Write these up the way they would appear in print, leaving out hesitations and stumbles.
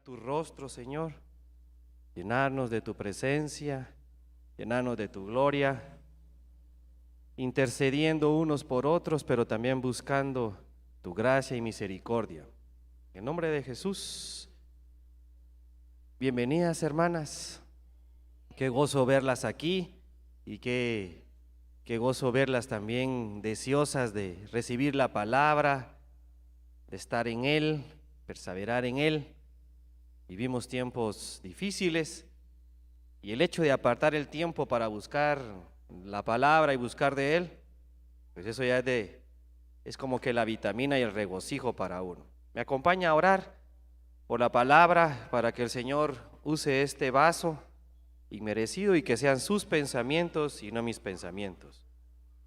tu rostro, Señor, llenarnos de tu presencia, llenarnos de tu gloria, intercediendo unos por otros, pero también buscando tu gracia y misericordia. En nombre de Jesús, bienvenidas hermanas, qué gozo verlas aquí y qué gozo verlas también deseosas de recibir la palabra, de estar en Él, perseverar en Él. Vivimos tiempos difíciles y el hecho de apartar el tiempo para buscar la palabra y buscar de Él, pues eso ya es como que la vitamina y el regocijo para uno. Me acompaña a orar por la palabra para que el Señor use este vaso inmerecido y que sean sus pensamientos y no mis pensamientos.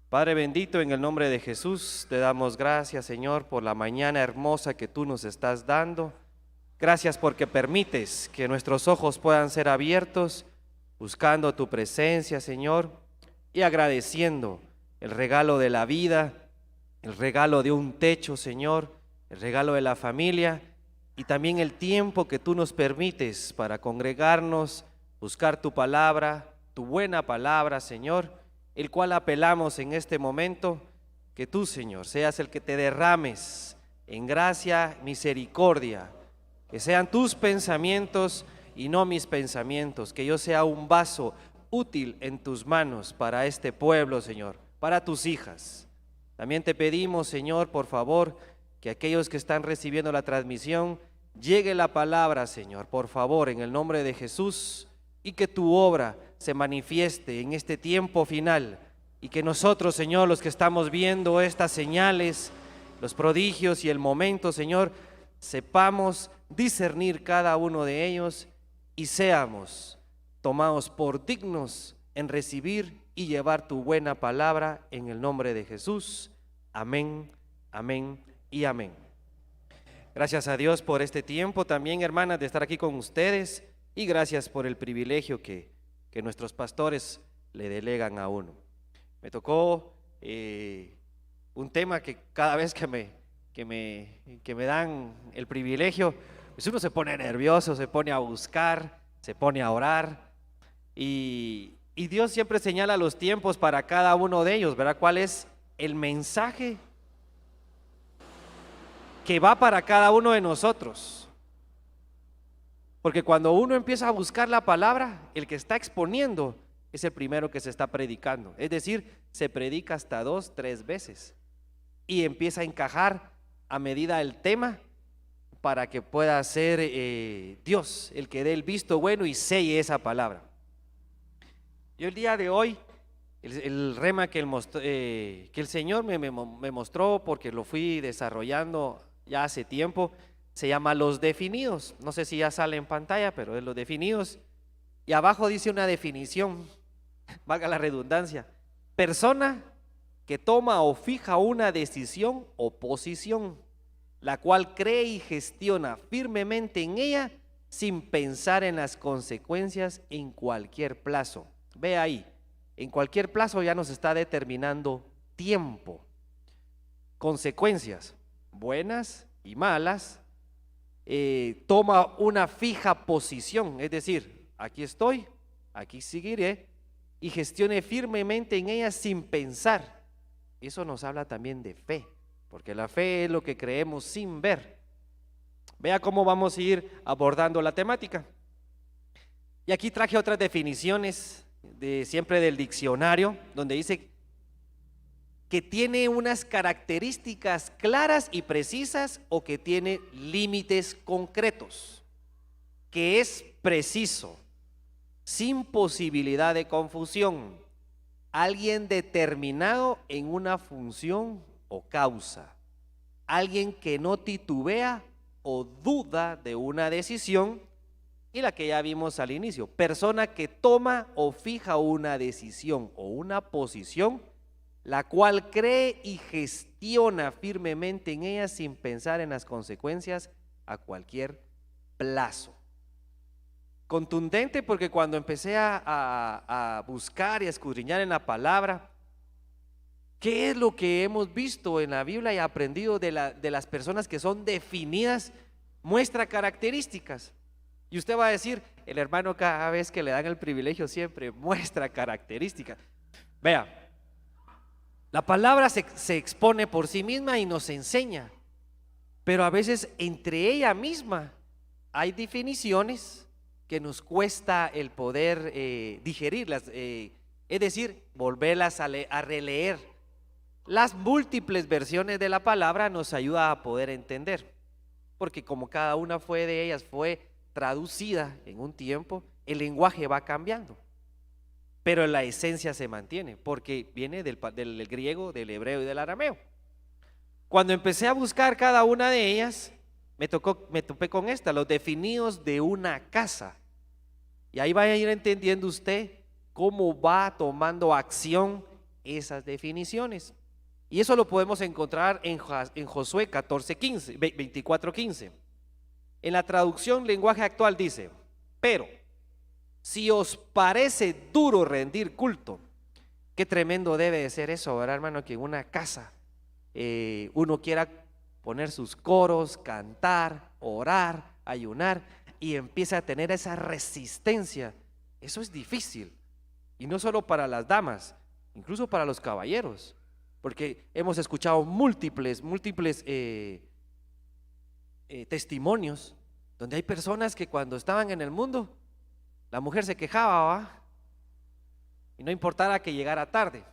Padre bendito, en el nombre de Jesús te damos gracias, Señor, por la mañana hermosa que tú nos estás dando. Gracias porque permites que nuestros ojos puedan ser abiertos, buscando tu presencia, Señor, y agradeciendo el regalo de la vida, el regalo de un techo, Señor, el regalo de la familia y también el tiempo que tú nos permites para congregarnos, buscar tu palabra, tu buena palabra, Señor, el cual apelamos en este momento, que tú, Señor, seas el que te derrames en gracia, misericordia, que sean tus pensamientos y no mis pensamientos, que yo sea un vaso útil en tus manos para este pueblo, Señor, para tus hijas. También te pedimos, Señor, por favor, que aquellos que están recibiendo la transmisión, llegue la palabra, Señor, por favor, en el nombre de Jesús, y que tu obra se manifieste en este tiempo final, y que nosotros, Señor, los que estamos viendo estas señales, los prodigios y el momento, Señor, sepamos discernir cada uno de ellos y seamos tomados por dignos en recibir y llevar tu buena palabra en el nombre de Jesús. Amén, amén y amén. Gracias a Dios por este tiempo también, hermanas, de estar aquí con ustedes, y gracias por el privilegio que nuestros pastores le delegan a uno. Me tocó un tema que cada vez que me dan el privilegio, pues uno se pone nervioso, se pone a buscar, se pone a orar, y Dios siempre señala los tiempos para cada uno de ellos, ¿verdad? ¿Cuál es el mensaje que va para cada uno de nosotros? Porque cuando uno empieza a buscar la palabra, el que está exponiendo es el primero que se está predicando. Es decir, se predica hasta 2, 3 veces y empieza a encajar a medida el tema para que pueda ser Dios el que dé el visto bueno y selle esa palabra. Yo el día de hoy, el rema que el Señor me mostró, porque lo fui desarrollando ya hace tiempo, se llama Los Definidos. No sé si ya sale en pantalla, pero es Los Definidos. Y abajo dice una definición, valga la redundancia: persona que toma o fija una decisión o posición, la cual cree y gestiona firmemente en ella sin pensar en las consecuencias en cualquier plazo. Ve ahí, en cualquier plazo ya nos está determinando tiempo, consecuencias buenas y malas. Toma una fija posición, es decir, aquí estoy, aquí seguiré, y gestione firmemente en ella sin pensar. Eso nos habla también de fe, porque la fe es lo que creemos sin ver. Vea cómo vamos a ir abordando la temática. Y aquí traje otras definiciones siempre del diccionario, donde dice que tiene unas características claras y precisas, o que tiene límites concretos, que es preciso, sin posibilidad de confusión, alguien determinado en una función o causa, alguien que no titubea o duda de una decisión, y la que ya vimos al inicio, persona que toma o fija una decisión o una posición, la cual cree y gestiona firmemente en ella sin pensar en las consecuencias a cualquier plazo. Contundente, porque cuando empecé a buscar y a escudriñar en la palabra, ¿qué es lo que hemos visto en la Biblia y aprendido de las personas que son definidas? Muestra características. Y usted va a decir, el hermano cada vez que le dan el privilegio siempre muestra características. Vea, la palabra se expone por sí misma y nos enseña, pero a veces entre ella misma hay definiciones que nos cuesta el poder digerirlas, es decir, volverlas a releer. Las múltiples versiones de la palabra nos ayuda a poder entender, porque como cada una fue de ellas fue traducida en un tiempo, el lenguaje va cambiando, pero la esencia se mantiene, porque viene del griego, del hebreo y del arameo. Cuando empecé a buscar cada una de ellas, me topé con esta, los definidos de una casa. Y ahí va a ir entendiendo usted cómo va tomando acción esas definiciones. Y eso lo podemos encontrar en Josué 24:15. En la traducción lenguaje actual dice: pero si os parece duro rendir culto, qué tremendo debe de ser eso, ¿verdad, hermano? Que en una casa uno quiera poner sus coros, cantar, orar, ayunar y empieza a tener esa resistencia. Eso es difícil, y no solo para las damas, incluso para los caballeros, porque hemos escuchado múltiples testimonios donde hay personas que cuando estaban en el mundo, la mujer se quejaba, ¿va? Y no importara que llegara tarde,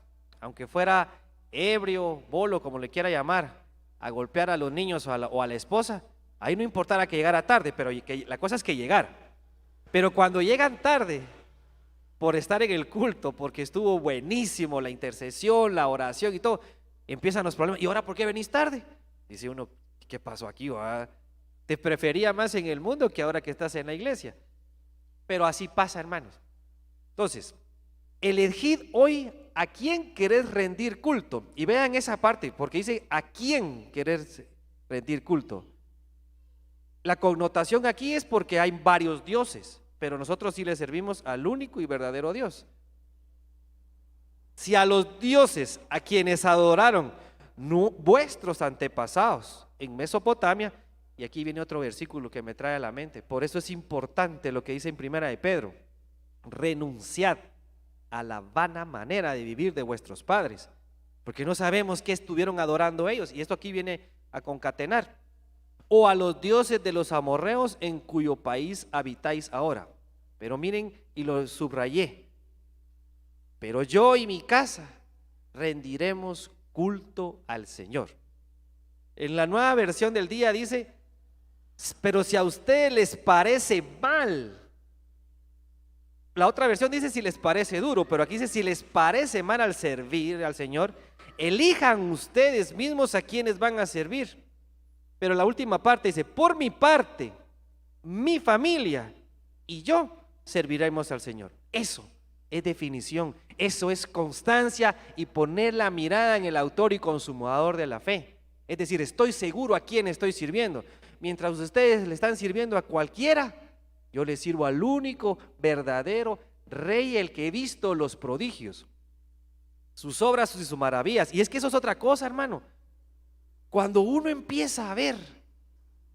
aunque fuera ebrio, bolo, como le quiera llamar, a golpear a los niños o a la esposa, ahí no importara que llegara tarde, pero la cosa es que llegara. Pero cuando llegan tarde por estar en el culto, porque estuvo buenísimo la intercesión, la oración y todo, empiezan los problemas. ¿Y ahora por qué venís tarde? Dice uno, ¿qué pasó aquí? ¿Va? Te prefería más en el mundo que ahora que estás en la iglesia. Pero así pasa, hermanos. Entonces, elegid hoy a quién querés rendir culto. Y vean esa parte, porque dice a quién querés rendir culto. La connotación aquí es porque hay varios dioses, pero nosotros sí le servimos al único y verdadero Dios. Si a los dioses a quienes adoraron vuestros antepasados en Mesopotamia, y aquí viene otro versículo que me trae a la mente, por eso es importante lo que dice en Primera de Pedro: renunciad a la vana manera de vivir de vuestros padres, porque no sabemos qué estuvieron adorando ellos, y esto aquí viene a concatenar. O a los dioses de los amorreos en cuyo país habitáis ahora. Pero miren, y lo subrayé: pero yo y mi casa rendiremos culto al Señor. En la Nueva Versión del Día dice: pero si a ustedes les parece mal. La otra versión dice si les parece duro, pero aquí dice si les parece mal al servir al Señor, elijan ustedes mismos a quienes van a servir. Pero la última parte dice: por mi parte, mi familia y yo serviremos al Señor. Eso es definición, eso es constancia y poner la mirada en el autor y consumador de la fe. Es decir, estoy seguro a quién estoy sirviendo. Mientras ustedes le están sirviendo a cualquiera, yo le sirvo al único, verdadero Rey, el que he visto los prodigios, sus obras y sus maravillas. Y es que eso es otra cosa, hermano. Cuando uno empieza a ver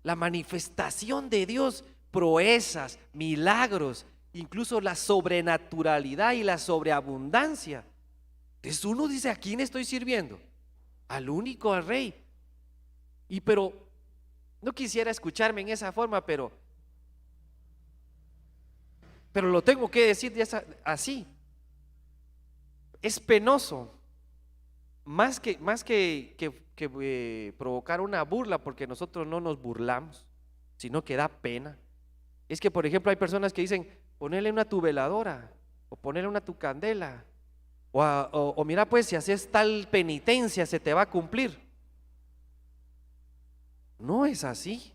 la manifestación de Dios, proezas, milagros, incluso la sobrenaturalidad y la sobreabundancia, entonces uno dice: ¿a quién estoy sirviendo? Al único, al Rey. Y pero no quisiera escucharme en esa forma, pero lo tengo que decir así. Es penoso, más que provocar una burla, porque nosotros no nos burlamos, sino que da pena. Es que, por ejemplo, hay personas que dicen: ponele una tu veladora, o ponele una tu candela, o mira, pues si haces tal penitencia se te va a cumplir. No es así.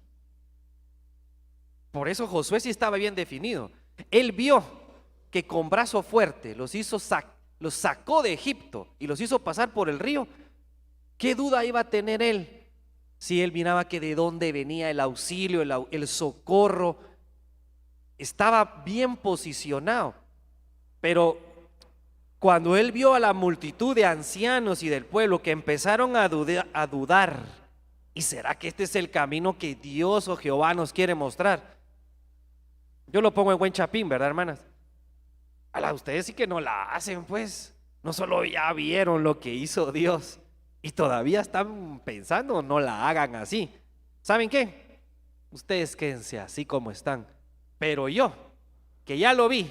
Por eso Josué sí estaba bien definido. Él vio que con brazo fuerte los sacó de Egipto y los hizo pasar por el río. ¿Qué duda iba a tener él si él miraba que de dónde venía el auxilio, el socorro? Estaba bien posicionado. Pero cuando él vio a la multitud de ancianos y del pueblo que empezaron a dudar, ¿y será que este es el camino que Dios o Jehová nos quiere mostrar? Yo lo pongo en buen chapín, ¿verdad, hermanas? Ustedes sí que no la hacen, pues. No solo ya vieron lo que hizo Dios y todavía están pensando, no la hagan así. ¿Saben qué? Ustedes quédense así como están. Pero yo, que ya lo vi,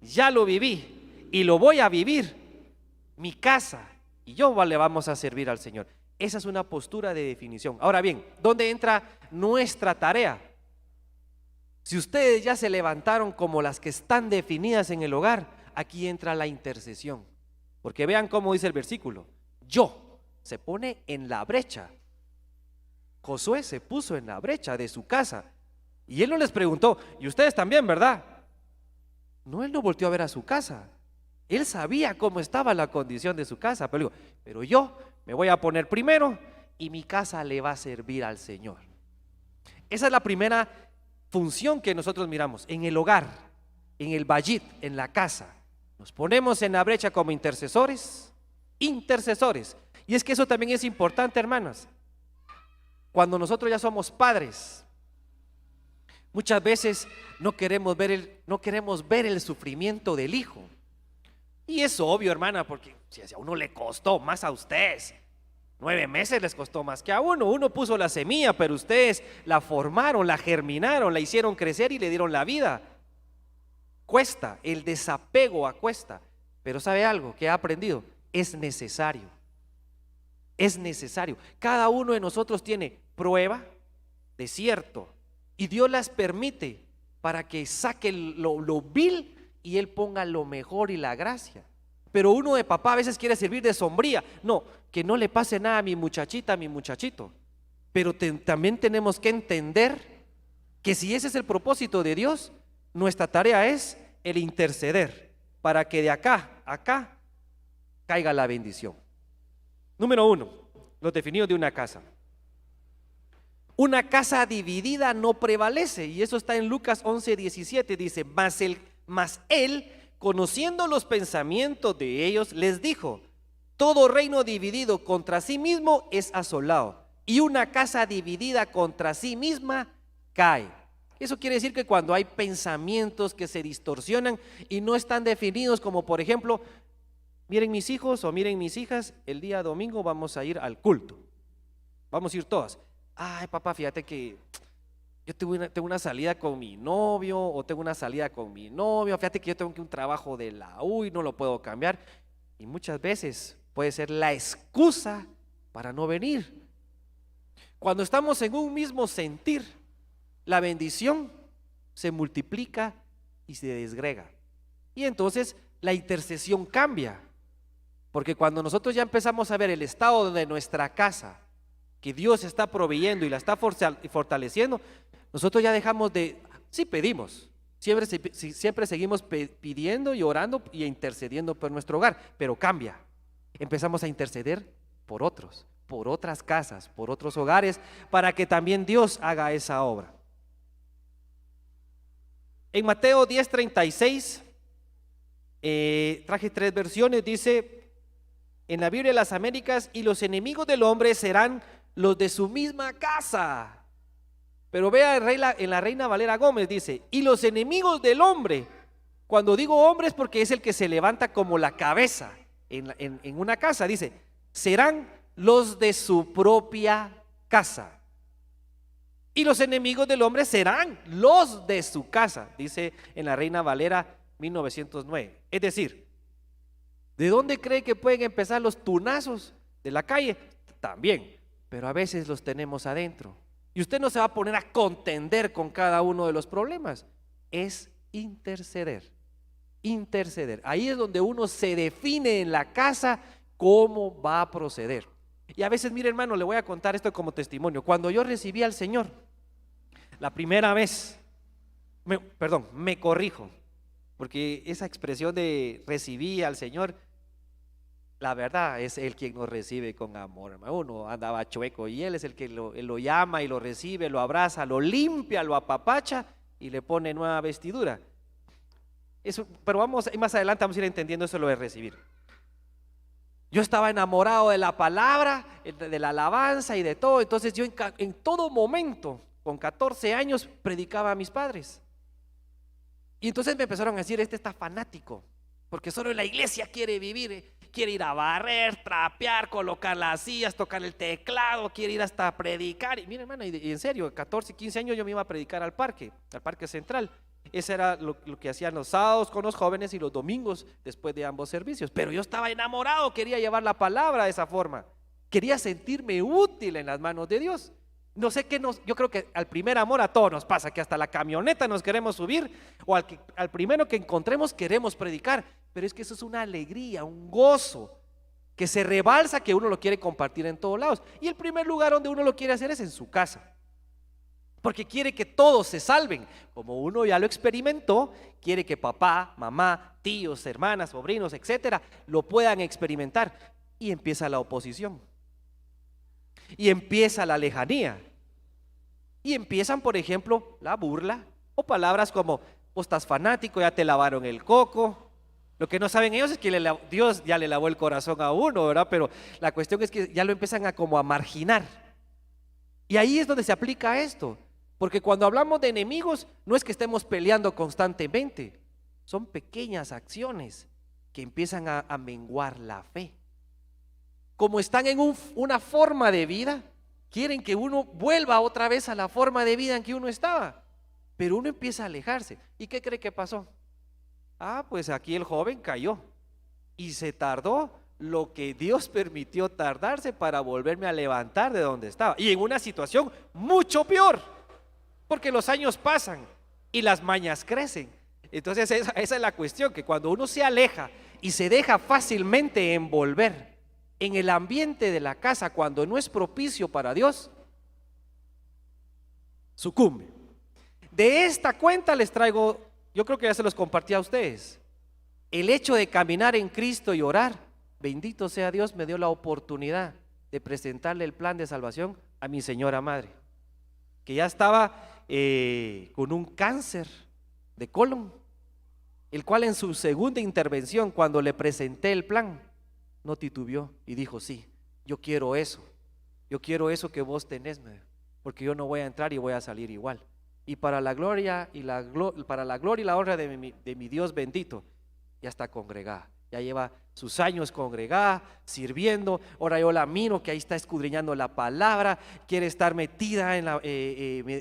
ya lo viví y lo voy a vivir, mi casa y yo le vamos a servir al Señor. Esa es una postura de definición. Ahora bien, ¿dónde entra nuestra tarea? Si ustedes ya se levantaron como las que están definidas en el hogar, aquí entra la intercesión. Porque vean cómo dice el versículo. Yo se pone en la brecha. Josué se puso en la brecha de su casa. Y él no les preguntó, y ustedes también, ¿verdad? No, él no volteó a ver a su casa. Él sabía cómo estaba la condición de su casa. Pero digo, pero yo me voy a poner primero y mi casa le va a servir al Señor. Esa es la primera función que nosotros miramos en el hogar, en el bayit, en la casa. Nos ponemos en la brecha como intercesores. Y es que eso también es importante, hermanas. Cuando nosotros ya somos padres, muchas veces no queremos ver el sufrimiento del hijo. Y es obvio, hermana, porque si a uno le costó más a ustedes, 9 meses les costó más que a uno. Uno puso la semilla, pero ustedes la formaron, la germinaron, la hicieron crecer y le dieron la vida. Cuesta, el desapego cuesta. Pero ¿sabe algo que he aprendido? Es necesario. Es necesario. Cada uno de nosotros tiene prueba, desierto, y Dios las permite para que saque lo vil y Él ponga lo mejor y la gracia. Pero uno de papá a veces quiere servir de sombría. No, que no le pase nada a mi muchachita, a mi muchachito. Pero también tenemos que entender que si ese es el propósito de Dios, nuestra tarea es el interceder para que de acá a acá caiga la bendición. Número 1, los definidos de una casa. Una casa dividida no prevalece, y eso está en Lucas 11:17. Dice, mas él, conociendo los pensamientos de ellos, les dijo: todo reino dividido contra sí mismo es asolado, y una casa dividida contra sí misma cae. Eso quiere decir que cuando hay pensamientos que se distorsionan y no están definidos, como por ejemplo, miren mis hijos o miren mis hijas, el día domingo vamos a ir al culto, vamos a ir todas. Ay, papá, fíjate que yo tengo una salida con mi novio, o tengo una salida con mi novio, fíjate que yo tengo un trabajo de la U y no lo puedo cambiar. Y muchas veces puede ser la excusa para no venir. Cuando estamos en un mismo sentir, la bendición se multiplica y se desgrega. Y entonces la intercesión cambia. Porque cuando nosotros ya empezamos a ver el estado de nuestra casa, que Dios está proveyendo y la está fortaleciendo, nosotros ya dejamos de, sí pedimos, siempre seguimos pidiendo y orando y intercediendo por nuestro hogar, pero cambia. Empezamos a interceder por otros, por otras casas, por otros hogares, para que también Dios haga esa obra. En Mateo 10:36, traje 3 versiones, dice en la Biblia de las Américas: y los enemigos del hombre serán los de su misma casa. Pero vea en la Reina Valera Gómez, dice: y los enemigos del hombre. Cuando digo hombre es porque es el que se levanta como la cabeza en una casa. Dice, serán los de su propia casa. Y los enemigos del hombre serán los de su casa, dice en la Reina Valera 1909. Es decir, ¿de dónde cree que pueden empezar los tunazos? ¿De la calle? También, pero a veces los tenemos adentro. Y usted no se va a poner a contender con cada uno de los problemas. Es interceder. Interceder. Ahí es donde uno se define en la casa cómo va a proceder. Y a veces, mire hermano, le voy a contar esto como testimonio. Cuando yo recibí al Señor la primera vez, me corrijo, porque esa expresión de recibí al Señor, la verdad es Él quien nos recibe con amor, hermano. Uno andaba chueco y Él es el que lo llama y lo recibe, lo abraza, lo limpia, lo apapacha y le pone nueva vestidura. Eso, pero más adelante vamos a ir entendiendo eso, lo de recibir. Yo estaba enamorado de la palabra, de la alabanza y de todo. Entonces yo en todo momento, con 14 años, predicaba a mis padres. Y entonces me empezaron a decir, este está fanático, porque solo en la iglesia quiere vivir, quiere ir a barrer, trapear, colocar las sillas, tocar el teclado, quiere ir hasta a predicar. Y mire, hermano, y en serio, 14, 15 años yo me iba a predicar al parque central. Ese era lo que hacían los sábados con los jóvenes y los domingos después de ambos servicios. Pero yo estaba enamorado, quería llevar la palabra de esa forma. Quería sentirme útil en las manos de Dios. No sé qué yo creo que al primer amor a todos nos pasa, que hasta la camioneta nos queremos subir, o al primero que encontremos queremos predicar. Pero es que eso es una alegría, un gozo que se rebalsa, que uno lo quiere compartir en todos lados. Y el primer lugar donde uno lo quiere hacer es en su casa, porque quiere que todos se salven. Como uno ya lo experimentó, quiere que papá, mamá, tíos, hermanas, sobrinos, etcétera, lo puedan experimentar. Y empieza la oposición, y empieza la lejanía, y empiezan, por ejemplo, la burla, o palabras como: vos estás fanático, ya te lavaron el coco. Lo que no saben ellos es que Dios ya le lavó el corazón a uno, ¿verdad? Pero la cuestión es que ya lo empiezan a como a marginar. Y ahí es donde se aplica esto, porque cuando hablamos de enemigos, no es que estemos peleando constantemente, son pequeñas acciones que empiezan a menguar la fe. Como están en una forma de vida, quieren que uno vuelva otra vez a la forma de vida en que uno estaba, pero uno empieza a alejarse. ¿Y qué cree que pasó? Pues aquí el joven cayó y se tardó lo que Dios permitió tardarse para volverme a levantar de donde estaba, y en una situación mucho peor, porque los años pasan y las mañas crecen. Entonces esa es la cuestión, que cuando uno se aleja y se deja fácilmente envolver en el ambiente de la casa, cuando no es propicio para Dios, sucumbe. De esta cuenta les traigo, yo creo que ya se los compartí a ustedes, el hecho de caminar en Cristo y orar. Bendito sea Dios, me dio la oportunidad de presentarle el plan de salvación a mi señora madre, que ya estaba con un cáncer de colon, el cual en su segunda intervención, cuando le presenté el plan, no titubeó y dijo: sí, yo quiero eso que vos tenés, porque yo no voy a entrar y voy a salir igual. Y para la gloria y la honra de mi Dios bendito, ya está congregada, ya lleva sus años congregada, sirviendo. Ahora yo la miro que ahí está escudriñando la palabra, quiere estar metida en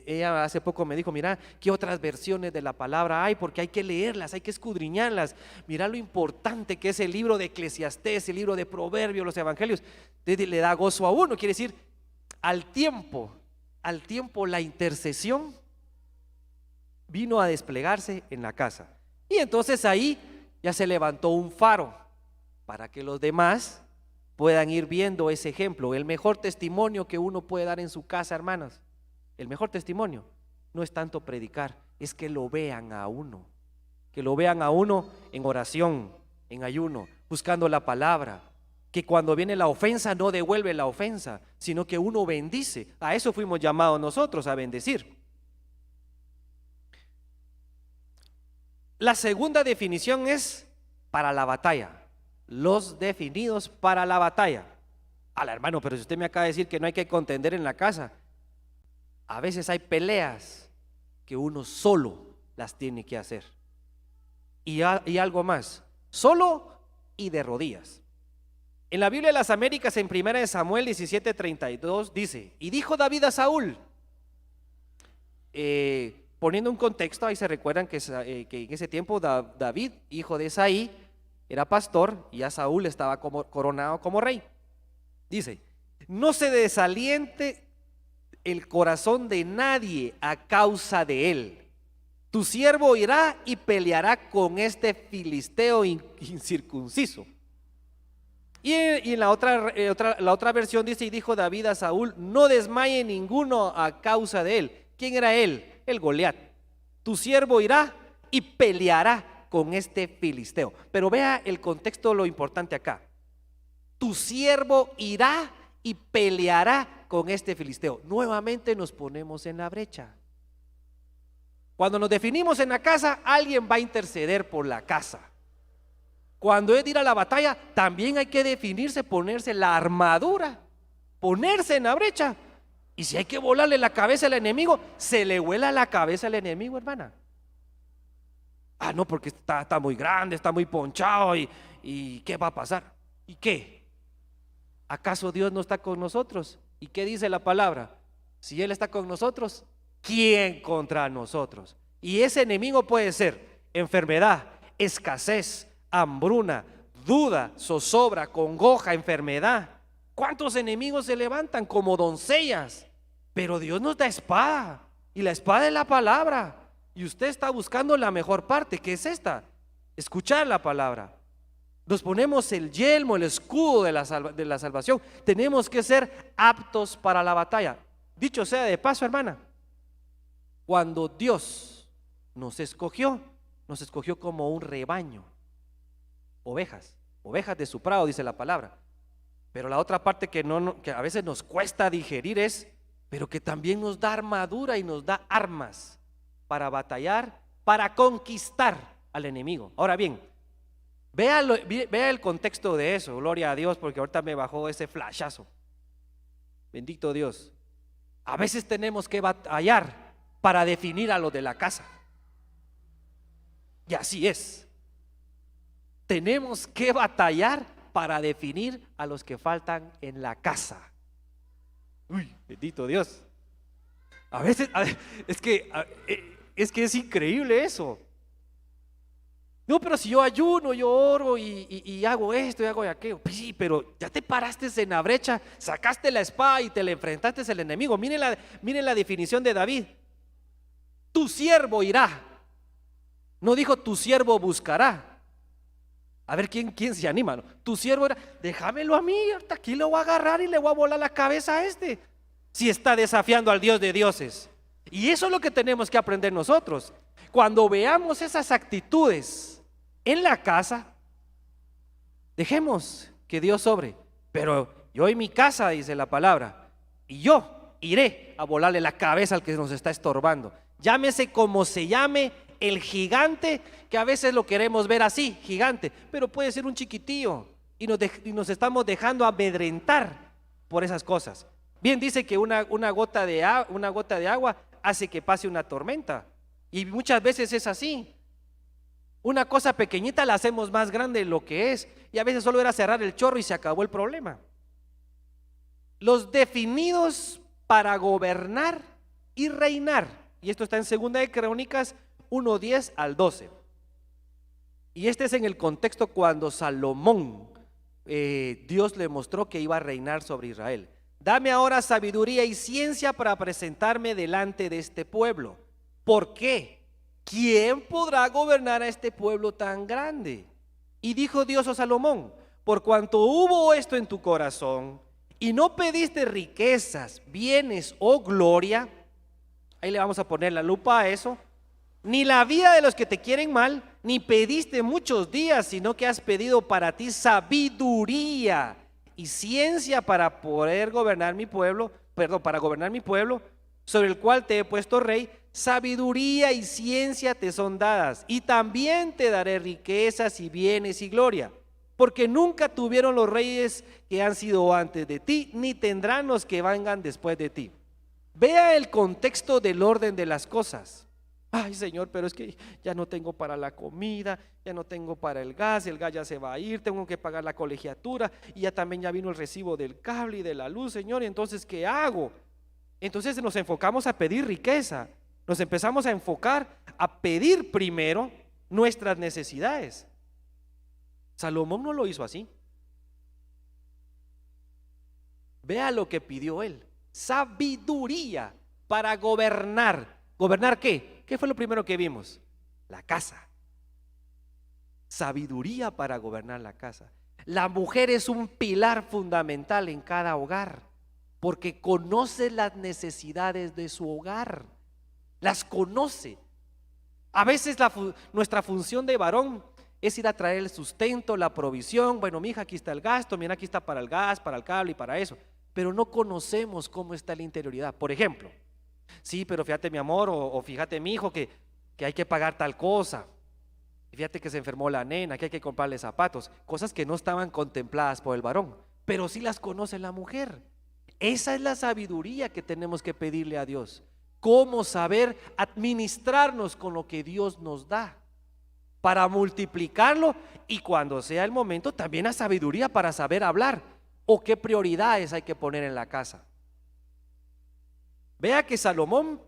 ella hace poco me dijo: mira, ¿qué otras versiones de la palabra hay? Porque hay que leerlas, hay que escudriñarlas. Mira lo importante que es el libro de Eclesiastés, el libro de Proverbios, los evangelios. Le da gozo a uno, quiere decir, al tiempo la intercesión vino a desplegarse en la casa. Y entonces ahí ya se levantó un faro para que los demás puedan ir viendo ese ejemplo. El mejor testimonio que uno puede dar en su casa, hermanas, el mejor testimonio no es tanto predicar, es que lo vean a uno, en oración, en ayuno, buscando la palabra, que cuando viene la ofensa no devuelve la ofensa, sino que uno bendice. A eso fuimos llamados nosotros, a bendecir. La segunda definición es para la batalla. Los definidos para la batalla. Hermano, pero si usted me acaba de decir que no hay que contender en la casa, a veces hay peleas que uno solo las tiene que hacer. Y algo más, solo y de rodillas. En la Biblia de las Américas, en 1 Samuel 17:32 dice: y dijo David a Saúl, poniendo un contexto, ahí se recuerdan que en ese tiempo David, hijo de Isaí, era pastor, y a Saúl estaba coronado como rey. Dice: no se desaliente el corazón de nadie a causa de él. Tu siervo irá y peleará con este filisteo incircunciso. Y en la otra versión dice: y dijo David a Saúl: no desmaye ninguno a causa de él. ¿Quién era él? El Goliat. Tu siervo irá y peleará con este filisteo. Pero vea el contexto, lo importante acá. Tu siervo irá y peleará con este filisteo. Nuevamente nos ponemos en la brecha. Cuando nos definimos en la casa, alguien va a interceder por la casa. Cuando es de ir a la batalla, también hay que definirse, ponerse la armadura, ponerse en la brecha. Y si hay que volarle la cabeza al enemigo, se le vuela la cabeza al enemigo, hermana. Ah, no, porque está muy grande, está muy ponchado y ¿qué va a pasar? ¿Y qué? ¿Acaso Dios no está con nosotros? ¿Y qué dice la palabra? Si Él está con nosotros, ¿quién contra nosotros? Y ese enemigo puede ser enfermedad, escasez, hambruna, duda, zozobra, congoja, enfermedad. ¿Cuántos enemigos se levantan como doncellas? Pero Dios nos da espada, y la espada es la palabra. Y usted está buscando la mejor parte, que es esta: escuchar la palabra. Nos ponemos el yelmo, el escudo de la salvación. Tenemos que ser aptos para la batalla. Dicho sea de paso, hermana, cuando Dios nos escogió como un rebaño, ovejas de su prado, dice la palabra. Pero la otra parte que a veces nos cuesta digerir es, pero que también nos da armadura y nos da armas para batallar, para conquistar al enemigo. Ahora bien, vea el contexto de eso, gloria a Dios, porque ahorita me bajó ese flashazo. Bendito Dios. A veces tenemos que batallar para definir a los de la casa. Y así es. Tenemos que batallar para definir a los que faltan en la casa. Uy, bendito Dios. A veces es que es increíble eso. No, pero si yo ayuno, yo oro y hago esto y hago aquello. Pues sí, pero ya te paraste en la brecha, sacaste la espada y te le enfrentaste al enemigo. Miren la definición de David. Tu siervo irá. No dijo tu siervo buscará. A ver quién se anima, ¿no? Tu siervo era, déjamelo a mí, hasta aquí lo voy a agarrar y le voy a volar la cabeza a este. Si está desafiando al Dios de dioses. Y eso es lo que tenemos que aprender nosotros. Cuando veamos esas actitudes en la casa, dejemos que Dios sobre. Pero yo en mi casa, dice la palabra, y yo iré a volarle la cabeza al que nos está estorbando. Llámese como se llame el gigante, que a veces lo queremos ver así, gigante, pero puede ser un chiquitillo y nos estamos dejando amedrentar por esas cosas. Bien dice que una gota de agua hace que pase una tormenta, y muchas veces es así. Una cosa pequeñita la hacemos más grande de lo que es, y a veces solo era cerrar el chorro y se acabó el problema. Los definidos para gobernar y reinar, y esto está en 2 de Crónicas 1:10 al 12. Y este es en el contexto cuando Salomón, Dios le mostró que iba a reinar sobre Israel. Dame ahora sabiduría y ciencia para presentarme delante de este pueblo. ¿Por qué? ¿Quién podrá gobernar a este pueblo tan grande? Y dijo Dios a Salomón: por cuanto hubo esto en tu corazón y no pediste riquezas, bienes o gloria, ahí le vamos a poner la lupa a eso, ni la vida de los que te quieren mal, ni pediste muchos días, sino que has pedido para ti sabiduría y ciencia para poder gobernar mi pueblo, para gobernar mi pueblo, sobre el cual te he puesto rey. Sabiduría y ciencia te son dadas, y también te daré riquezas y bienes y gloria, porque nunca tuvieron los reyes que han sido antes de ti, ni tendrán los que vengan después de ti. Vea el contexto del orden de las cosas. Ay, Señor, pero es que ya no tengo para la comida, ya no tengo para el gas ya se va a ir, tengo que pagar la colegiatura, y ya también ya vino el recibo del cable y de la luz, Señor, y entonces ¿qué hago? Entonces nos enfocamos a pedir riqueza, nos empezamos a enfocar a pedir primero nuestras necesidades. Salomón no lo hizo así. Vea lo que pidió él: sabiduría para gobernar. ¿Gobernar qué? ¿Qué fue lo primero que vimos? La casa. Sabiduría para gobernar la casa. La mujer es un pilar fundamental en cada hogar, porque conoce las necesidades de su hogar, las conoce. A veces nuestra función de varón es ir a traer el sustento, la provisión. Bueno, mija, aquí está el gasto, mira, aquí está para el gas, para el cable y para eso. Pero no conocemos cómo está la interioridad. Por ejemplo, sí, pero fíjate, mi amor, o fíjate, mi hijo, que hay que pagar tal cosa. Fíjate que se enfermó la nena, que hay que comprarle zapatos. Cosas que no estaban contempladas por el varón, pero sí las conoce la mujer. Esa es la sabiduría que tenemos que pedirle a Dios. Cómo saber administrarnos con lo que Dios nos da. para multiplicarlo y cuando sea el momento también a sabiduría para saber hablar o qué prioridades hay que poner en la casa. Vea que Salomón,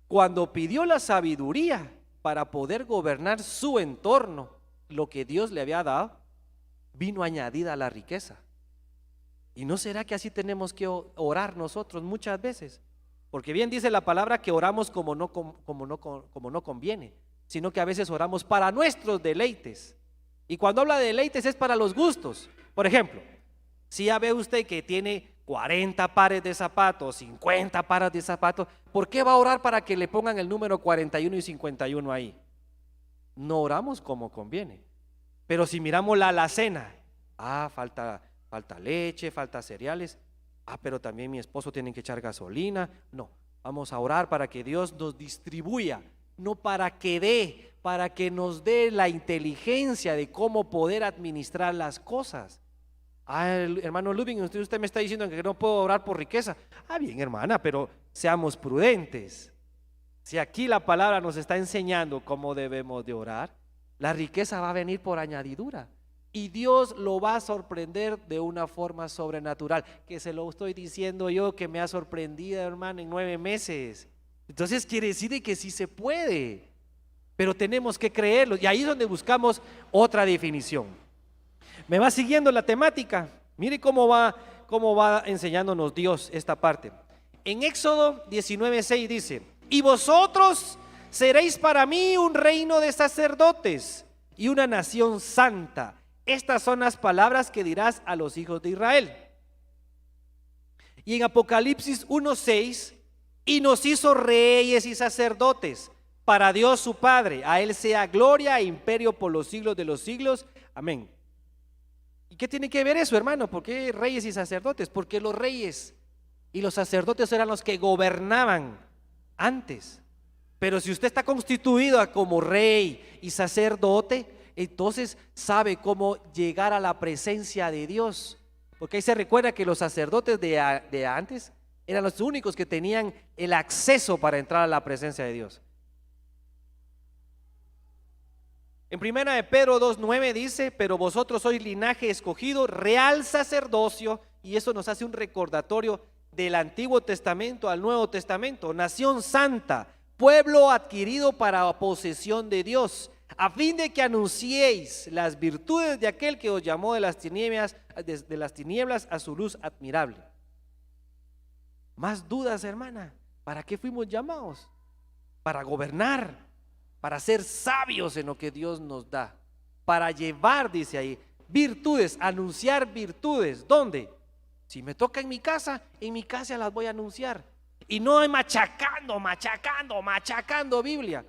cuando pidió la sabiduría para poder gobernar su entorno, lo que Dios le había dado, vino añadida a la riqueza. ¿Y no será que así tenemos que orar nosotros muchas veces? Porque bien dice la palabra que oramos como no conviene, sino que a veces oramos para nuestros deleites. Y cuando habla de deleites es para los gustos. Por ejemplo, si ya ve usted que tiene 40 pares de zapatos, 50 pares de zapatos, ¿por qué va a orar para que le pongan el número 41 y 51 ahí? No oramos como conviene. Pero si miramos la alacena, falta leche, falta cereales, pero también mi esposo tiene que echar gasolina. No, vamos a orar para que Dios nos distribuya, no para que dé, para que nos dé la inteligencia de cómo poder administrar las cosas. Hermano Ludwig, usted me está diciendo que no puedo orar por riqueza. Bien, hermana, pero seamos prudentes. Si aquí la palabra nos está enseñando cómo debemos de orar, la riqueza va a venir por añadidura y Dios lo va a sorprender de una forma sobrenatural, que se lo estoy diciendo yo, que me ha sorprendido, hermano, en 9 meses. Entonces quiere decir de que sí se puede, pero tenemos que creerlo, y ahí es donde buscamos otra definición. ¿Me va siguiendo la temática? Mire cómo va enseñándonos Dios esta parte. En Éxodo 19:6 dice: y vosotros seréis para mí un reino de sacerdotes y una nación santa. Estas son las palabras que dirás a los hijos de Israel. Y en Apocalipsis 1:6: y nos hizo reyes y sacerdotes para Dios su Padre. A Él sea gloria e imperio por los siglos de los siglos. Amén. ¿Y qué tiene que ver eso, hermano? ¿Por qué reyes y sacerdotes? Porque los reyes y los sacerdotes eran los que gobernaban antes. Pero si usted está constituido como rey y sacerdote, entonces sabe cómo llegar a la presencia de Dios. Porque ahí se recuerda que los sacerdotes de antes eran los únicos que tenían el acceso para entrar a la presencia de Dios. En 1 de Pedro 2:9 dice: pero vosotros sois linaje escogido, real sacerdocio, y eso nos hace un recordatorio del Antiguo Testamento al Nuevo Testamento, nación santa, pueblo adquirido para posesión de Dios, a fin de que anunciéis las virtudes de aquel que os llamó de las tinieblas a su luz admirable. Más dudas, hermana. ¿Para qué fuimos llamados? Para gobernar, para ser sabios en lo que Dios nos da, para llevar, dice ahí, virtudes, anunciar virtudes. ¿Dónde? Si me toca en mi casa las voy a anunciar. Y no machacando Biblia,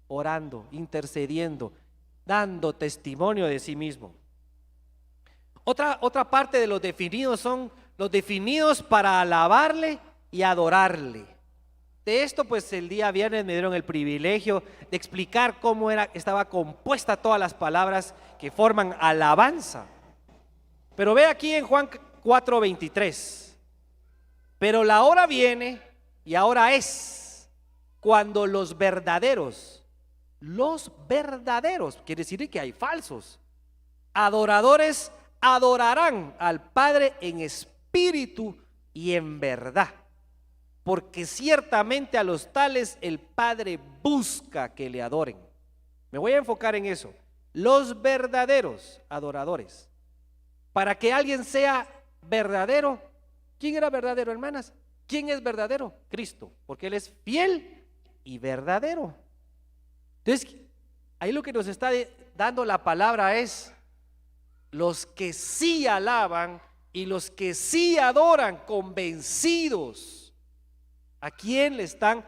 orando, intercediendo, dando testimonio de sí mismo. Otra parte de los definidos son los definidos para alabarle y adorarle. De esto, pues el día viernes me dieron el privilegio de explicar cómo estaba compuesta todas las palabras que forman alabanza. Pero ve aquí en Juan 4:23: pero la hora viene y ahora es cuando los verdaderos, quiere decir que hay falsos adoradores, adorarán al Padre en espíritu y en verdad, porque ciertamente a los tales el Padre busca que le adoren. Me voy a enfocar en eso: los verdaderos adoradores. Para que alguien sea verdadero, ¿quién era verdadero, hermanas? ¿Quién es verdadero? Cristo, porque Él es fiel y verdadero. Entonces, ahí lo que nos está dando la palabra es: los que sí alaban y los que sí adoran convencidos. ¿A quién le están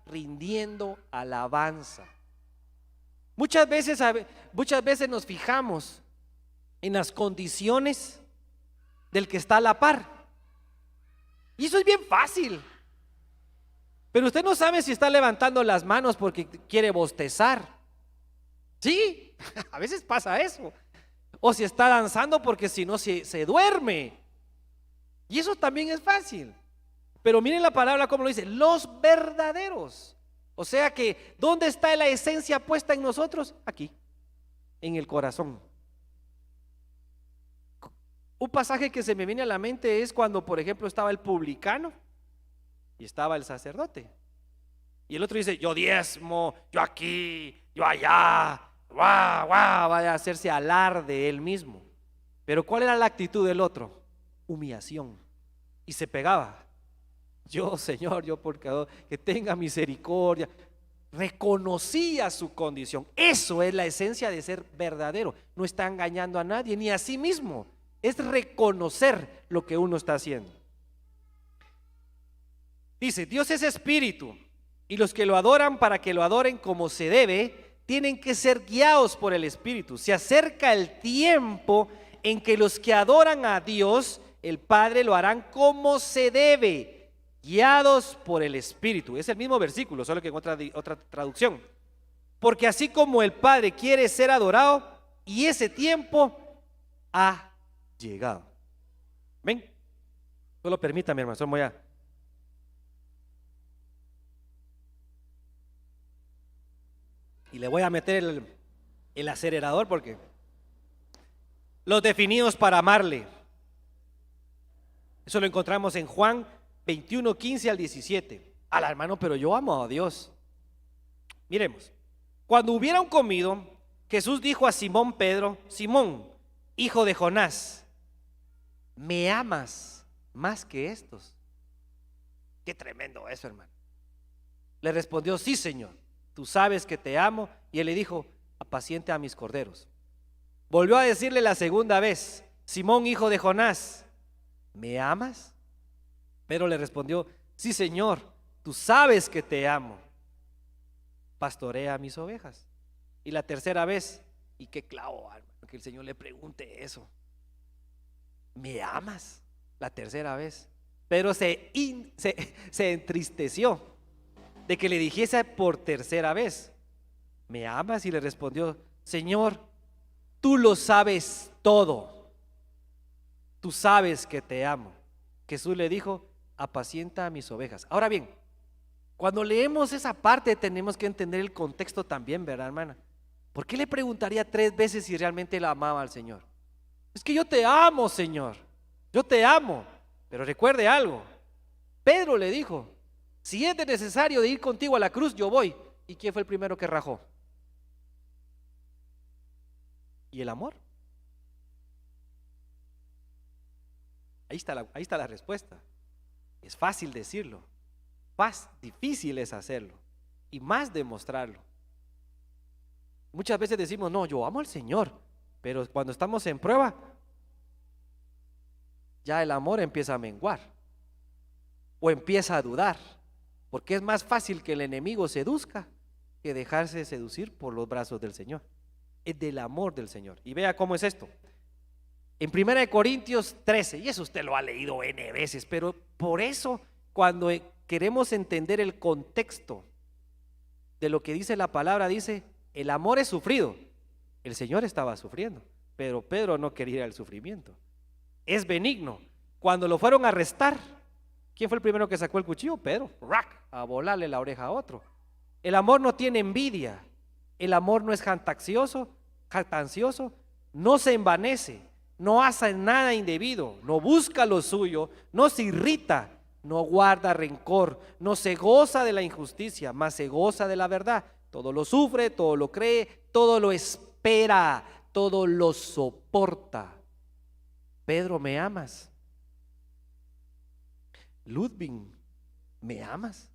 rindiendo alabanza? Muchas veces nos fijamos en las condiciones del que está a la par, y eso es bien fácil. Pero usted no sabe si está levantando las manos porque quiere bostezar. Sí, a veces pasa eso. O si está danzando porque si no se duerme. Y eso también es fácil. Pero miren la palabra como lo dice: los verdaderos. O sea que, ¿dónde está la esencia puesta en nosotros? Aquí, en el corazón. Un pasaje que se me viene a la mente es cuando, por ejemplo, estaba el publicano y estaba el sacerdote. Y el otro dice, yo diezmo, yo aquí, yo allá, guau, guau, vaya a hacerse alarde él mismo. Pero ¿cuál era la actitud del otro? Humillación. Y se pegaba. Yo, Señor, yo por cada que tenga misericordia. Reconocía su condición. Eso es la esencia de ser verdadero. No está engañando a nadie, ni a sí mismo. Es reconocer lo que uno está haciendo. Dice, Dios es espíritu, y los que lo adoran, para que lo adoren como se debe, tienen que ser guiados por el espíritu. Se acerca el tiempo en que los que adoran a Dios, el Padre, lo harán como se debe, guiados por el espíritu. Es el mismo versículo, solo que en otra traducción. Porque así como el Padre quiere ser adorado, y ese tiempo ha llegado. Ven, solo permítame, hermano, solo voy a... Y le voy a meter el acelerador porque los definidos para amarle. Eso lo encontramos en Juan 21, 15 al 17. Ala, hermano, pero yo amo a Dios. Miremos. Cuando hubieron comido, Jesús dijo a Simón Pedro: Simón, hijo de Jonás, ¿me amas más que estos? Qué tremendo eso, hermano. Le respondió: sí, Señor, tú sabes que te amo. Y él le dijo: apacienta a mis corderos. Volvió a decirle la segunda vez: Simón, hijo de Jonás, ¿me amas? Pedro le respondió: sí, Señor, tú sabes que te amo. Pastorea mis ovejas. Y la tercera vez, y qué clavo, hermano, que el Señor le pregunte eso: ¿me amas? La tercera vez. Pedro se entristeció de que le dijese por tercera vez: ¿me amas? Y le respondió: Señor, tú lo sabes todo, tú sabes que te amo. Jesús le dijo: apacienta a mis ovejas. Ahora bien, cuando leemos esa parte tenemos que entender el contexto también, ¿verdad, hermana? ¿Por qué le preguntaría 3 veces si realmente la amaba al Señor? Es que yo te amo, Señor, yo te amo. Pero recuerde algo, Pedro le dijo: si es necesario de ir contigo a la cruz, yo voy. ¿Y quién fue el primero que rajó? ¿Y el amor? Ahí está la respuesta. Es fácil decirlo, más difícil es hacerlo y más demostrarlo. Muchas veces decimos: no, yo amo al Señor, pero cuando estamos en prueba, ya el amor empieza a menguar o empieza a dudar, porque es más fácil que el enemigo seduzca que dejarse seducir por los brazos del Señor. Es del amor del Señor. Y vea cómo es esto. En 1 Corintios 13, y eso usted lo ha leído N veces, pero por eso cuando queremos entender el contexto de lo que dice la palabra, dice: el amor es sufrido. El Señor estaba sufriendo, pero Pedro no quería el sufrimiento. Es benigno. Cuando lo fueron a arrestar, ¿quién fue el primero que sacó el cuchillo? Pedro, a volarle la oreja a otro. El amor no tiene envidia. El amor no es jactancioso, no se envanece, no hace nada indebido, no busca lo suyo, no se irrita, no guarda rencor, no se goza de la injusticia, mas se goza de la verdad. Todo lo sufre, todo lo cree, todo lo espera, todo lo soporta. Pedro, ¿me amas? Ludwig, ¿me amas?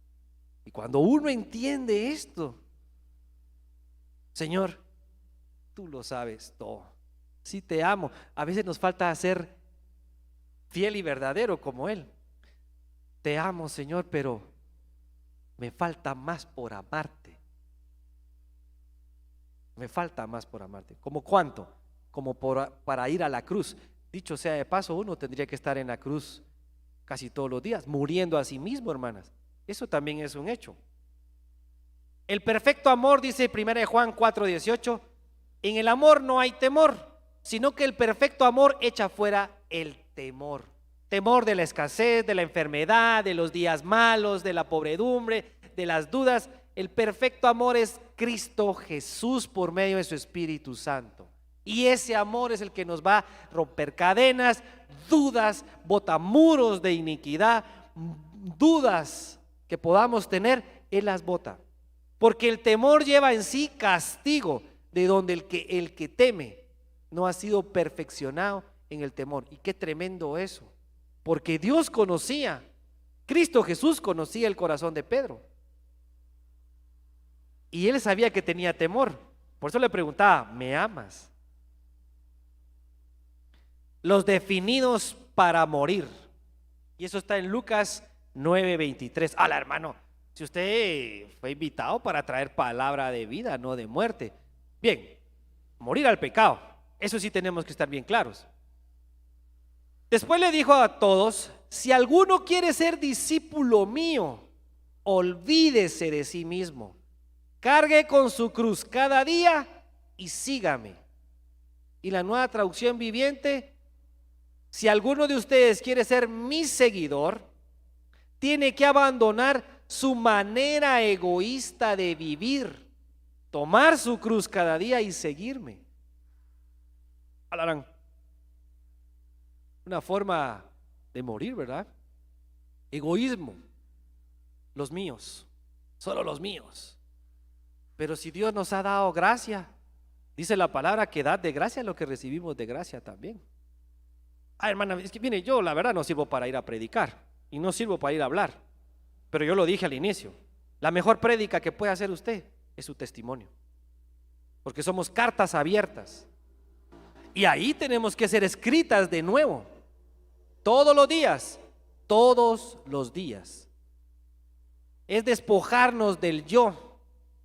Y cuando uno entiende esto: Señor, tú lo sabes todo, sí te amo. A veces nos falta ser fiel y verdadero como Él. Te amo, Señor, pero me falta más por amarte. Me falta más por amarte. ¿Cómo cuánto? Como para ir a la cruz. Dicho sea de paso, uno tendría que estar en la cruz casi todos los días, muriendo a sí mismo, hermanas. Eso también es un hecho. El perfecto amor, dice 1 Juan 4:18, en el amor no hay temor, sino que el perfecto amor echa fuera el temor. Temor de la escasez, de la enfermedad, de los días malos, de la pobredumbre, de las dudas. El perfecto amor es Cristo Jesús por medio de su Espíritu Santo. Y ese amor es el que nos va a romper cadenas, dudas, botamuros de iniquidad, dudas que podamos tener, Él las bota. Porque el temor lleva en sí castigo, de donde el que teme no ha sido perfeccionado en el temor. Y qué tremendo eso. Porque Dios conocía, Cristo Jesús conocía el corazón de Pedro. Y él sabía que tenía temor. Por eso le preguntaba, ¿me amas? Los definidos para morir. Y eso está en Lucas 9:23. Ala, hermano, si usted fue invitado para traer palabra de vida, no de muerte. Bien, morir al pecado. Eso sí tenemos que estar bien claros. Después le dijo a todos, si alguno quiere ser discípulo mío, olvídese de sí mismo. Cargue con su cruz cada día y sígame. Y la Nueva Traducción Viviente, si alguno de ustedes quiere ser mi seguidor, tiene que abandonar su manera egoísta de vivir, tomar su cruz cada día y seguirme. Alarán. Una forma de morir, ¿verdad? Egoísmo. Los míos, solo los míos. Pero si Dios nos ha dado gracia, dice la palabra que dad de gracia lo que recibimos de gracia también. Hermana, es que mire, yo la verdad no sirvo para ir a predicar y no sirvo para ir a hablar. Pero yo lo dije al inicio, la mejor prédica que puede hacer usted es su testimonio. Porque somos cartas abiertas. Y ahí tenemos que ser escritas de nuevo. Todos los días, todos los días. Es despojarnos del yo.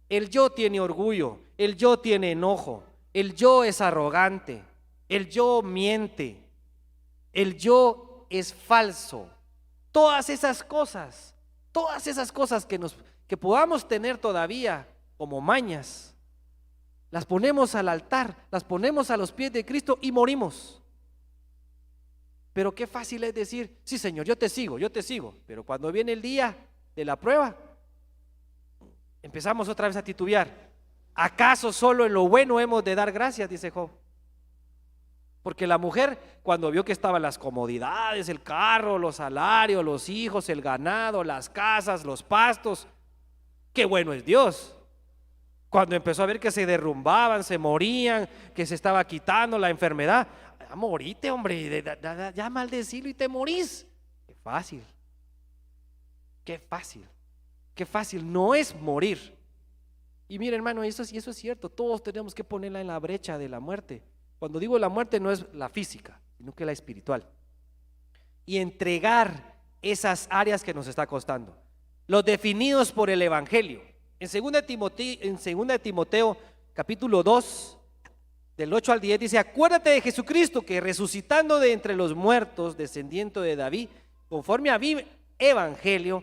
El yo tiene orgullo, el yo tiene enojo, el yo es arrogante, el yo miente, el yo es falso. Todas esas cosas que podamos tener todavía como mañas, las ponemos al altar, las ponemos a los pies de Cristo y morimos. Pero qué fácil es decir, sí Señor, yo te sigo, pero cuando viene el día de la prueba, empezamos otra vez a titubear. ¿Acaso solo en lo bueno hemos de dar gracias? Dice Job. Porque la mujer, cuando vio que estaban las comodidades, el carro, los salarios, los hijos, el ganado, las casas, los pastos, qué bueno es Dios. Cuando empezó a ver que se derrumbaban, se morían, que se estaba quitando la enfermedad, morite, hombre, ya maldecirlo y te morís. Qué fácil, qué fácil. Qué fácil no es morir. Y mire, hermano, eso es cierto. Todos tenemos que ponerla en la brecha de la muerte. Cuando digo la muerte no es la física, sino que la espiritual. Y entregar esas áreas que nos está costando. Los definidos por el Evangelio. En 2 Timoteo capítulo 2, del 8 al 10 dice, acuérdate de Jesucristo que resucitando de entre los muertos, descendiente de David, conforme a mi evangelio,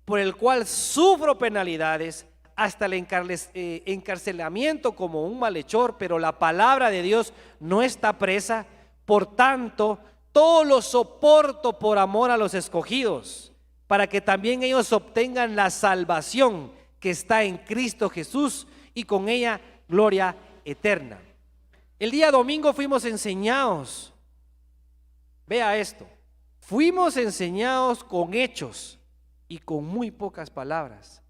por el cual sufro penalidades hasta el encarcelamiento como un malhechor, pero la palabra de Dios no está presa. Por tanto, todo lo soporto por amor a los escogidos, para que también ellos obtengan la salvación que está en Cristo Jesús y con ella gloria eterna. El día domingo fuimos enseñados, vea esto, fuimos enseñados con hechos y con muy pocas palabras,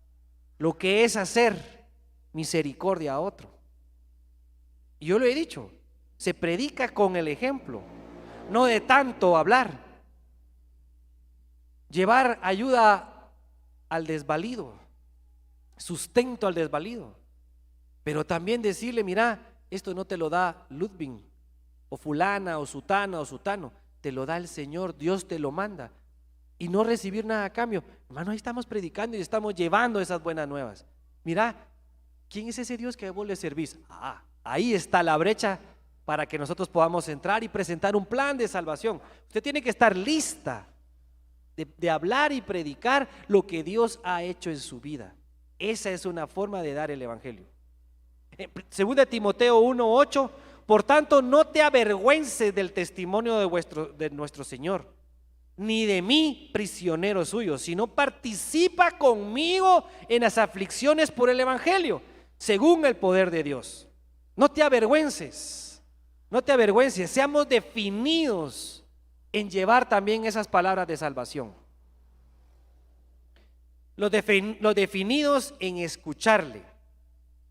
lo que es hacer misericordia a otro. Y yo lo he dicho, se predica con el ejemplo, no de tanto hablar. Llevar ayuda al desvalido, sustento al desvalido, pero también decirle, mira, esto no te lo da Ludwig o fulana o sutana o sutano, te lo da el Señor, Dios te lo manda. Y no recibir nada a cambio. Hermano, ahí estamos predicando y estamos llevando esas buenas nuevas. Mira, ¿quién es ese Dios que vos le servís? Ahí está la brecha para que nosotros podamos entrar y presentar un plan de salvación. Usted tiene que estar lista de hablar y predicar lo que Dios ha hecho en su vida. Esa es una forma de dar el evangelio. 2 Timoteo 1:8, por tanto no te avergüences del testimonio de nuestro Señor, ni de mí prisionero suyo, sino participa conmigo en las aflicciones por el evangelio, según el poder de Dios. No te avergüences, no te avergüences, seamos definidos en llevar también esas palabras de salvación. Los definidos en escucharle.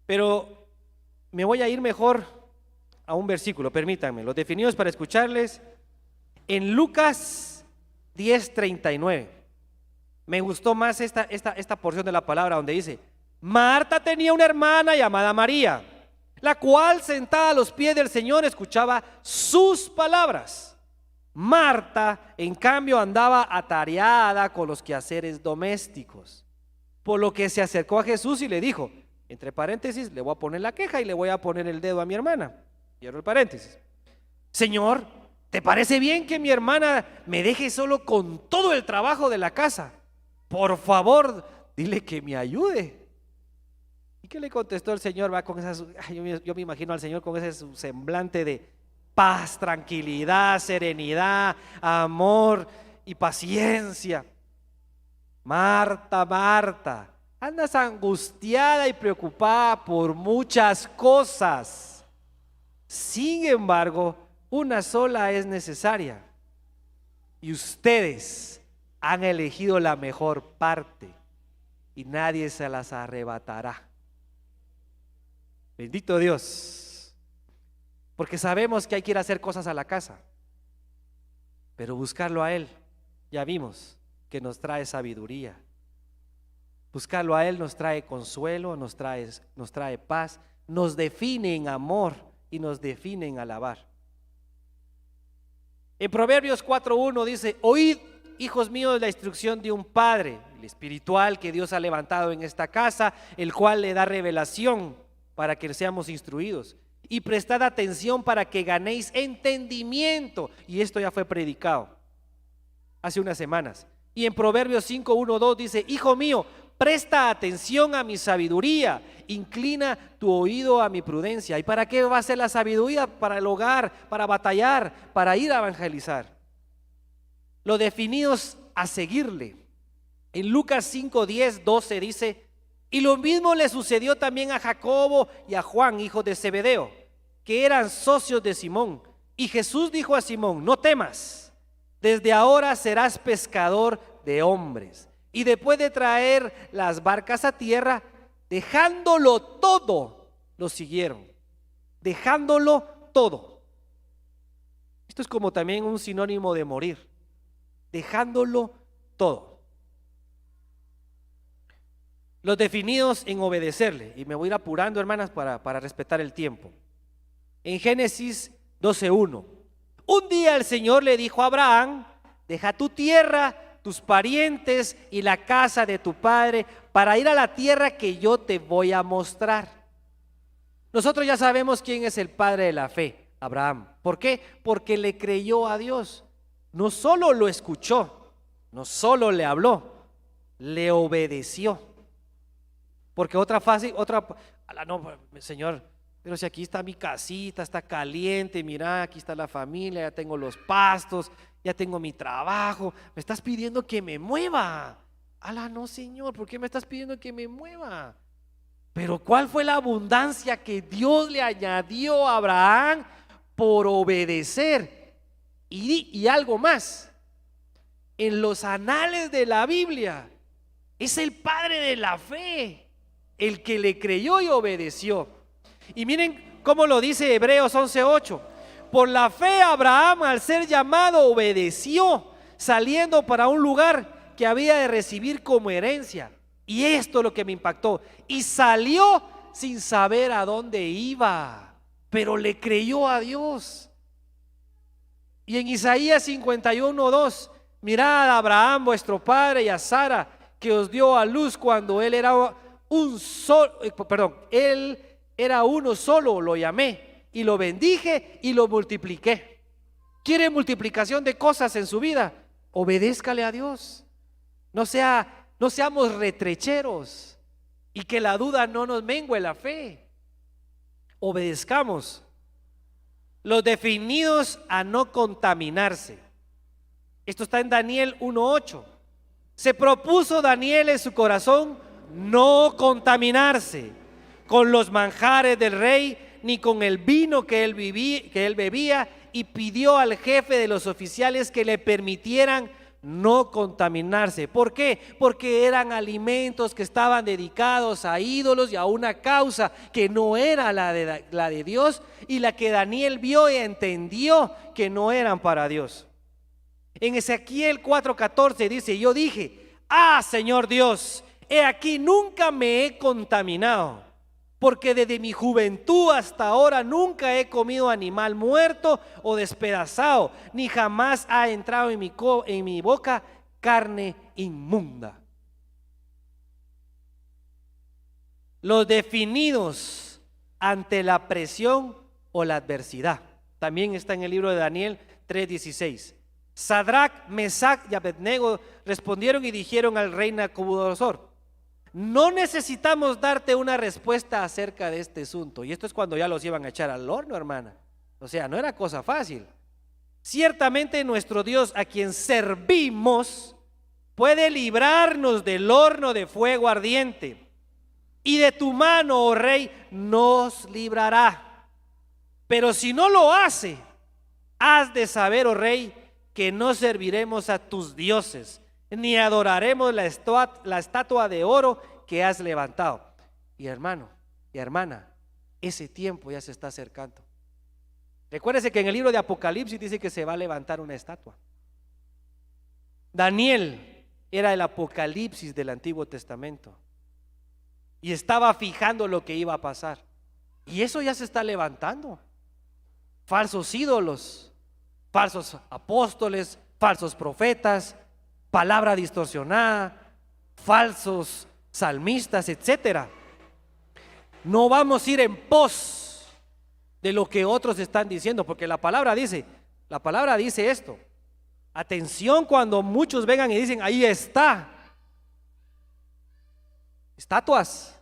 Pero me voy a ir mejor a un versículo, permítanme. Los definidos para escucharles en Lucas 10:39. Me gustó más esta porción de la palabra donde dice: Marta tenía una hermana llamada María, la cual sentada a los pies del Señor escuchaba sus palabras. Marta, en cambio, andaba atareada con los quehaceres domésticos, por lo que se acercó a Jesús y le dijo, entre paréntesis, le voy a poner la queja y le voy a poner el dedo a mi hermana, cierro el paréntesis: Señor, ¿te parece bien que mi hermana me deje solo con todo el trabajo de la casa? Por favor, dile que me ayude. ¿Y qué le contestó el Señor? Va con esas, yo me imagino al Señor con ese semblante de paz, tranquilidad, serenidad, amor y paciencia. Marta, Marta, andas angustiada y preocupada por muchas cosas. Sin embargo, una sola es necesaria. Y ustedes han elegido la mejor parte y nadie se las arrebatará. Bendito Dios. Porque sabemos que hay que ir a hacer cosas a la casa, pero buscarlo a Él, ya vimos que nos trae sabiduría. Buscarlo a Él nos trae consuelo, nos trae paz, nos define en amor y nos define en alabar. En Proverbios 4:1 dice: Oíd, hijos míos, la instrucción de un padre, el espiritual que Dios ha levantado en esta casa, el cual le da revelación para que seamos instruidos. Y prestad atención para que ganéis entendimiento. Y esto ya fue predicado hace unas semanas. Y en Proverbios 5:1-2 dice: Hijo mío, presta atención a mi sabiduría, inclina tu oído a mi prudencia. ¿Y para qué va a ser la sabiduría? Para el hogar, para batallar, para ir a evangelizar. Los definidos a seguirle. En Lucas 5:10-12 dice: Y lo mismo le sucedió también a Jacobo y a Juan, hijos de Zebedeo, que eran socios de Simón. Y Jesús dijo a Simón: No temas, desde ahora serás pescador de hombres. Y después de traer las barcas a tierra, dejándolo todo, lo siguieron. Dejándolo todo. Esto es como también un sinónimo de morir. Dejándolo todo. Los definidos en obedecerle. Y me voy a ir apurando, hermanas, para respetar el tiempo. En Génesis 12:1. Un día el Señor le dijo a Abraham: Deja tu tierra, tus parientes y la casa de tu padre para ir a la tierra que yo te voy a mostrar. Nosotros ya sabemos quién es el padre de la fe, Abraham. ¿Por qué? Porque le creyó a Dios. No solo lo escuchó, no solo le habló, le obedeció. Porque no, Señor, pero si aquí está mi casita, está caliente, mira, aquí está la familia, ya tengo los pastos, ya tengo mi trabajo, me estás pidiendo que me mueva. No, Señor, ¿por qué me estás pidiendo que me mueva? Pero ¿cuál fue la abundancia que Dios le añadió a Abraham por obedecer? Y algo más, en los anales de la Biblia, es el padre de la fe, el que le creyó y obedeció. Y miren cómo lo dice Hebreos 11:8. Por la fe Abraham, al ser llamado, obedeció, saliendo para un lugar que había de recibir como herencia. Y esto es lo que me impactó. Y salió sin saber a dónde iba, pero le creyó a Dios. Y en Isaías 51:2, mirad a Abraham vuestro padre y a Sara, que os dio a luz cuando él era uno solo, lo llamé y lo bendije y lo multipliqué. ¿Quiere multiplicación de cosas en su vida? Obedézcale a Dios. No seamos retrecheros y que la duda no nos mengue la fe. Obedezcamos. Los definidos a no contaminarse. Esto está en Daniel 1:8. Se propuso Daniel en su corazón no contaminarse con los manjares del rey, ni con el vino que él bebía, y pidió al jefe de los oficiales que le permitieran no contaminarse. ¿Por qué? Porque eran alimentos que estaban dedicados a ídolos y a una causa que no era la de Dios, y la que Daniel vio y entendió que no eran para Dios. En Ezequiel 4:14 dice: yo dije, Señor Dios, he aquí nunca me he contaminado, porque desde mi juventud hasta ahora nunca he comido animal muerto o despedazado, ni jamás ha entrado en mi boca carne inmunda. Los definidos ante la presión o la adversidad. También está en el libro de Daniel 3:16. Sadrac, Mesac y Abednego respondieron y dijeron al rey Nabucodonosor: no necesitamos darte una respuesta acerca de este asunto. Y esto es cuando ya los iban a echar al horno, hermana. O sea, no era cosa fácil. Ciertamente nuestro Dios, a quien servimos, puede librarnos del horno de fuego ardiente, y de tu mano, oh rey, nos librará. Pero si no lo hace, has de saber, oh rey, que no serviremos a tus dioses, ni adoraremos la estatua de oro que has levantado. Y hermano y hermana, ese tiempo ya se está acercando. Recuérdese que en el libro de Apocalipsis dice que se va a levantar una estatua. Daniel era el Apocalipsis del Antiguo Testamento y estaba fijando lo que iba a pasar. Y eso ya se está levantando. Falsos ídolos, falsos apóstoles, falsos profetas, palabra distorsionada, falsos salmistas, etcétera. No vamos a ir en pos de lo que otros están diciendo, porque la palabra dice esto. Atención cuando muchos vengan y dicen: ahí está, estatuas,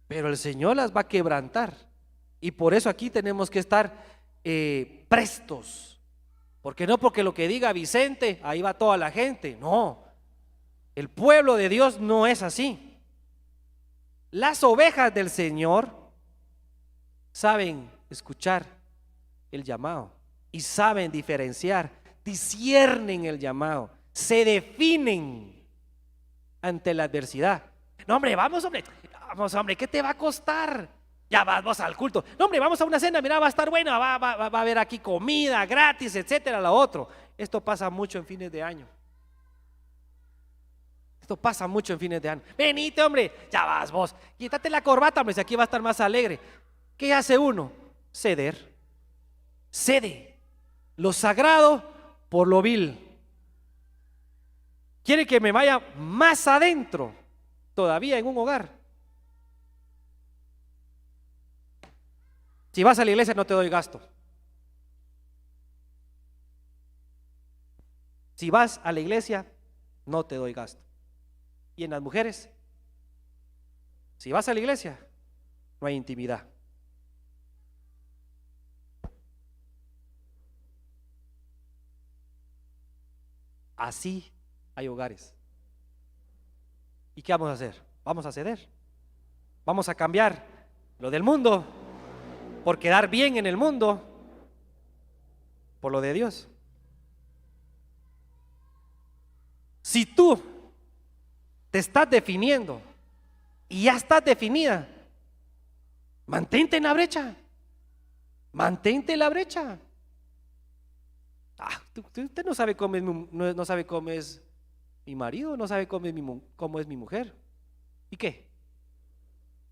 pero el Señor las va a quebrantar. Y por eso aquí tenemos que estar prestos, porque no porque lo que diga Vicente, ahí va toda la gente. No, el pueblo de Dios no es así. Las ovejas del Señor saben escuchar el llamado y saben diferenciar, disciernen el llamado, se definen ante la adversidad. No, hombre, vamos, hombre, ¿qué te va a costar? Ya vamos al culto. No, hombre, vamos a una cena, mira, va a estar buena, va a haber aquí comida gratis, etcétera, lo otro. Esto pasa mucho en fines de año. Esto pasa mucho en fines de año. Venite, hombre, ya vas vos, quítate la corbata, hombre, si aquí va a estar más alegre. ¿Qué hace uno? Ceder. Cede lo sagrado por lo vil. Quiere que me vaya más adentro todavía en un hogar. Si vas a la iglesia no te doy gasto. Si vas a la iglesia no te doy gasto. Y en las mujeres, si vas a la iglesia no hay intimidad. Así hay hogares. ¿Y qué vamos a hacer? Vamos a ceder. Vamos a cambiar lo del mundo por quedar bien en el mundo por lo de Dios. Si tú te estás definiendo y ya estás definida, mantente en la brecha. Mantente en la brecha. Usted no sabe cómo es no sabe cómo es mi marido, no sabe cómo es mi mujer. ¿Y qué?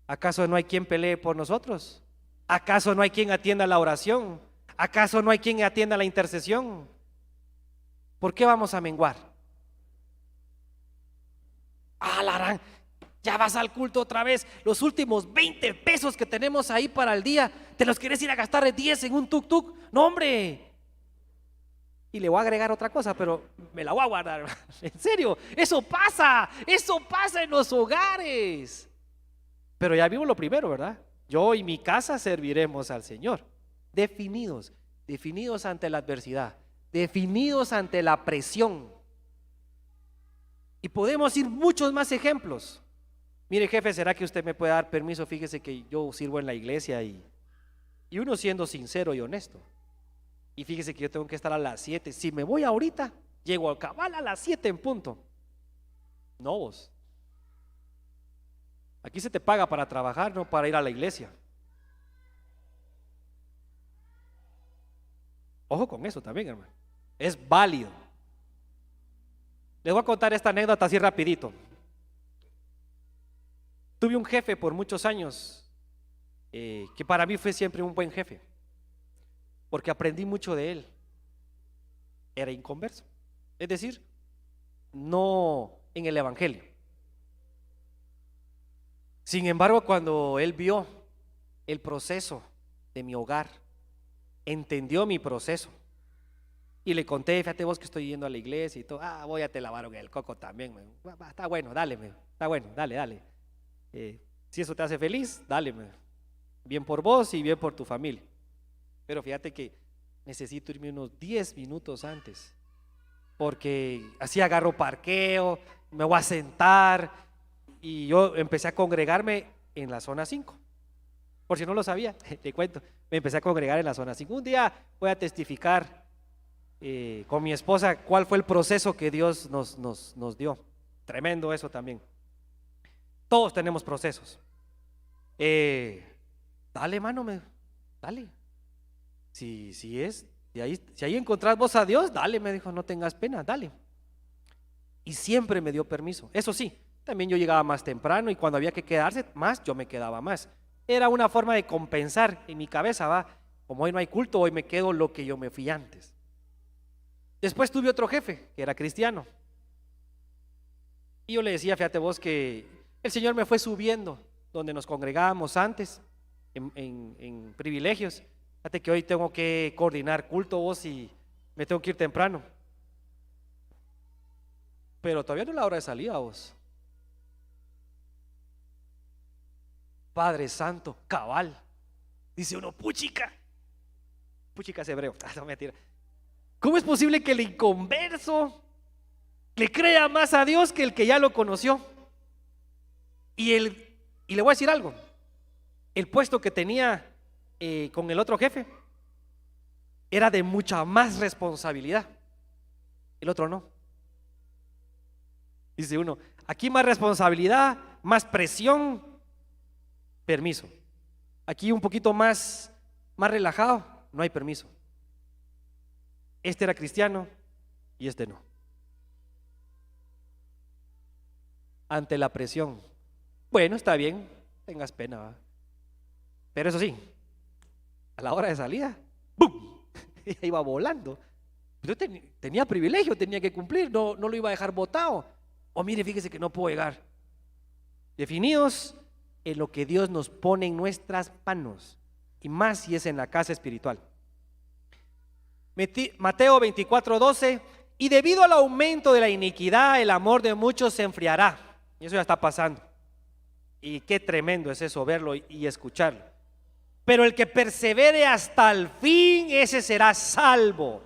¿Acaso no hay quien pelee por nosotros? ¿Acaso no hay quien atienda la oración? ¿Acaso no hay quien atienda la intercesión? ¿Por qué vamos a menguar? Larán, ya vas al culto otra vez. Los últimos 20 pesos que tenemos ahí para el día, ¿te los quieres ir a gastar de 10 en un tuk-tuk? No, hombre. Y le voy a agregar otra cosa, pero me la voy a guardar. En serio, eso pasa en los hogares. Pero ya vimos lo primero, ¿verdad? Yo y mi casa serviremos al Señor. Definidos ante la adversidad, definidos ante la presión. Y podemos ir muchos más ejemplos. Mire, jefe, ¿será que usted me puede dar permiso? Fíjese que yo sirvo en la iglesia y uno siendo sincero y honesto. Y fíjese que yo tengo que estar a las 7. Si me voy ahorita, llego al cabal a las 7 en punto. No vos. Aquí se te paga para trabajar, no para ir a la iglesia. Ojo con eso también, hermano. Es válido. Les voy a contar esta anécdota así rapidito. Tuve un jefe por muchos años que para mí fue siempre un buen jefe, porque aprendí mucho de él. Era inconverso, es decir, no en el evangelio. Sin embargo, cuando él vio el proceso de mi hogar, entendió mi proceso y le conté, fíjate vos que estoy yendo a la iglesia y todo. Voy a te lavaron el coco también, está bueno, dale, está bueno, dale. Si eso te hace feliz, dale, bien por vos y bien por tu familia. Pero fíjate que necesito irme unos 10 minutos antes, porque así agarro parqueo, me voy a sentar. Y yo empecé a congregarme en la zona 5. Por si no lo sabía, te cuento, me empecé a congregar en la zona 5. Un día voy a testificar con mi esposa cuál fue el proceso que Dios nos dio. Tremendo eso también. Todos tenemos procesos. Dale, mano, dale. Si ahí encontrás vos a Dios, dale, me dijo, no tengas pena, dale. Y siempre me dio permiso. Eso sí, también yo llegaba más temprano y cuando había que quedarse más, yo me quedaba más. Era una forma de compensar en mi cabeza, como hoy no hay culto, hoy me quedo lo que yo me fui antes. Después tuve otro jefe que era cristiano. Y yo le decía, fíjate vos que el Señor me fue subiendo donde nos congregábamos antes, en privilegios. Fíjate que hoy tengo que coordinar culto vos y me tengo que ir temprano. Pero todavía no es la hora de salida vos. Padre Santo, cabal. Dice uno, puchica es hebreo, no mentira. ¿Cómo es posible que el inconverso le crea más a Dios que el que ya lo conoció? Y le voy a decir algo, el puesto que tenía con el otro jefe era de mucha más responsabilidad, el otro no. Dice uno, aquí más responsabilidad, más presión, permiso. Aquí un poquito más relajado, no hay permiso. Este era cristiano y este no. Ante la presión, bueno, está bien, tengas pena, ¿va? Pero eso sí, a la hora de salida, ¡bum! Iba volando. Yo tenía privilegio, tenía que cumplir, no lo iba a dejar botado. Mire, fíjese que no puedo llegar. Definidos en lo que Dios nos pone en nuestras manos, y más si es en la casa espiritual. Mateo 24:12, y debido al aumento de la iniquidad, el amor de muchos se enfriará. Y eso ya está pasando. Y qué tremendo es eso, verlo y escucharlo. Pero el que persevere hasta el fin, ese será salvo.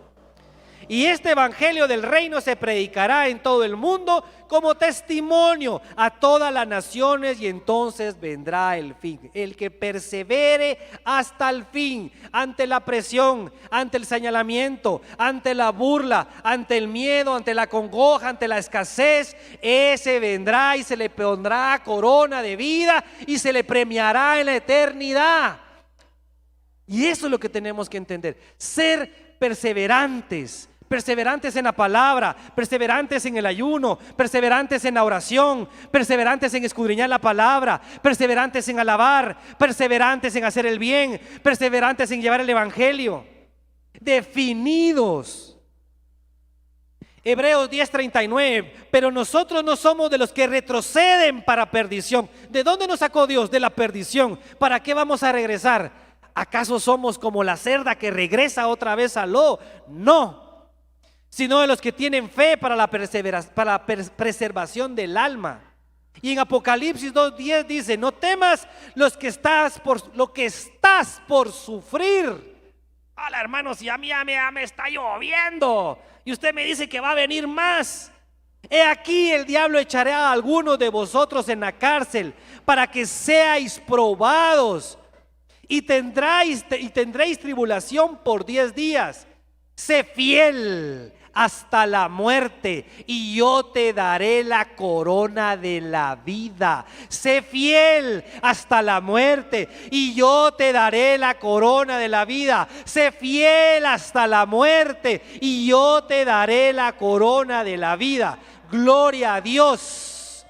Y este evangelio del reino se predicará en todo el mundo como testimonio a todas las naciones, y entonces vendrá el fin. El que persevere hasta el fin, ante la presión, ante el señalamiento, ante la burla, ante el miedo, ante la congoja, ante la escasez, ese vendrá y se le pondrá corona de vida y se le premiará en la eternidad. Y eso es lo que tenemos que entender, ser perseverantes en la palabra, perseverantes en el ayuno, perseverantes en la oración, perseverantes en escudriñar la palabra, perseverantes en alabar, perseverantes en hacer el bien, perseverantes en llevar el evangelio, definidos. Hebreos 10:39, pero nosotros no somos de los que retroceden para perdición. ¿De dónde nos sacó Dios? De la perdición. ¿Para qué vamos a regresar? ¿Acaso somos como la cerda que regresa otra vez al lodo? No, sino de los que tienen fe para la preservación del alma. Y en Apocalipsis 2:10 dice, no temas lo que estás por sufrir. Hola, hermano, si a mí ya me está lloviendo y usted me dice que va a venir más. He aquí el diablo echará a algunos de vosotros en la cárcel para que seáis probados y tendréis tribulación por 10 días. Sé fiel hasta la muerte y yo te daré la corona de la vida. Sé fiel hasta la muerte y yo te daré la corona de la vida. Sé fiel hasta la muerte y yo te daré la corona de la vida. Gloria a Dios.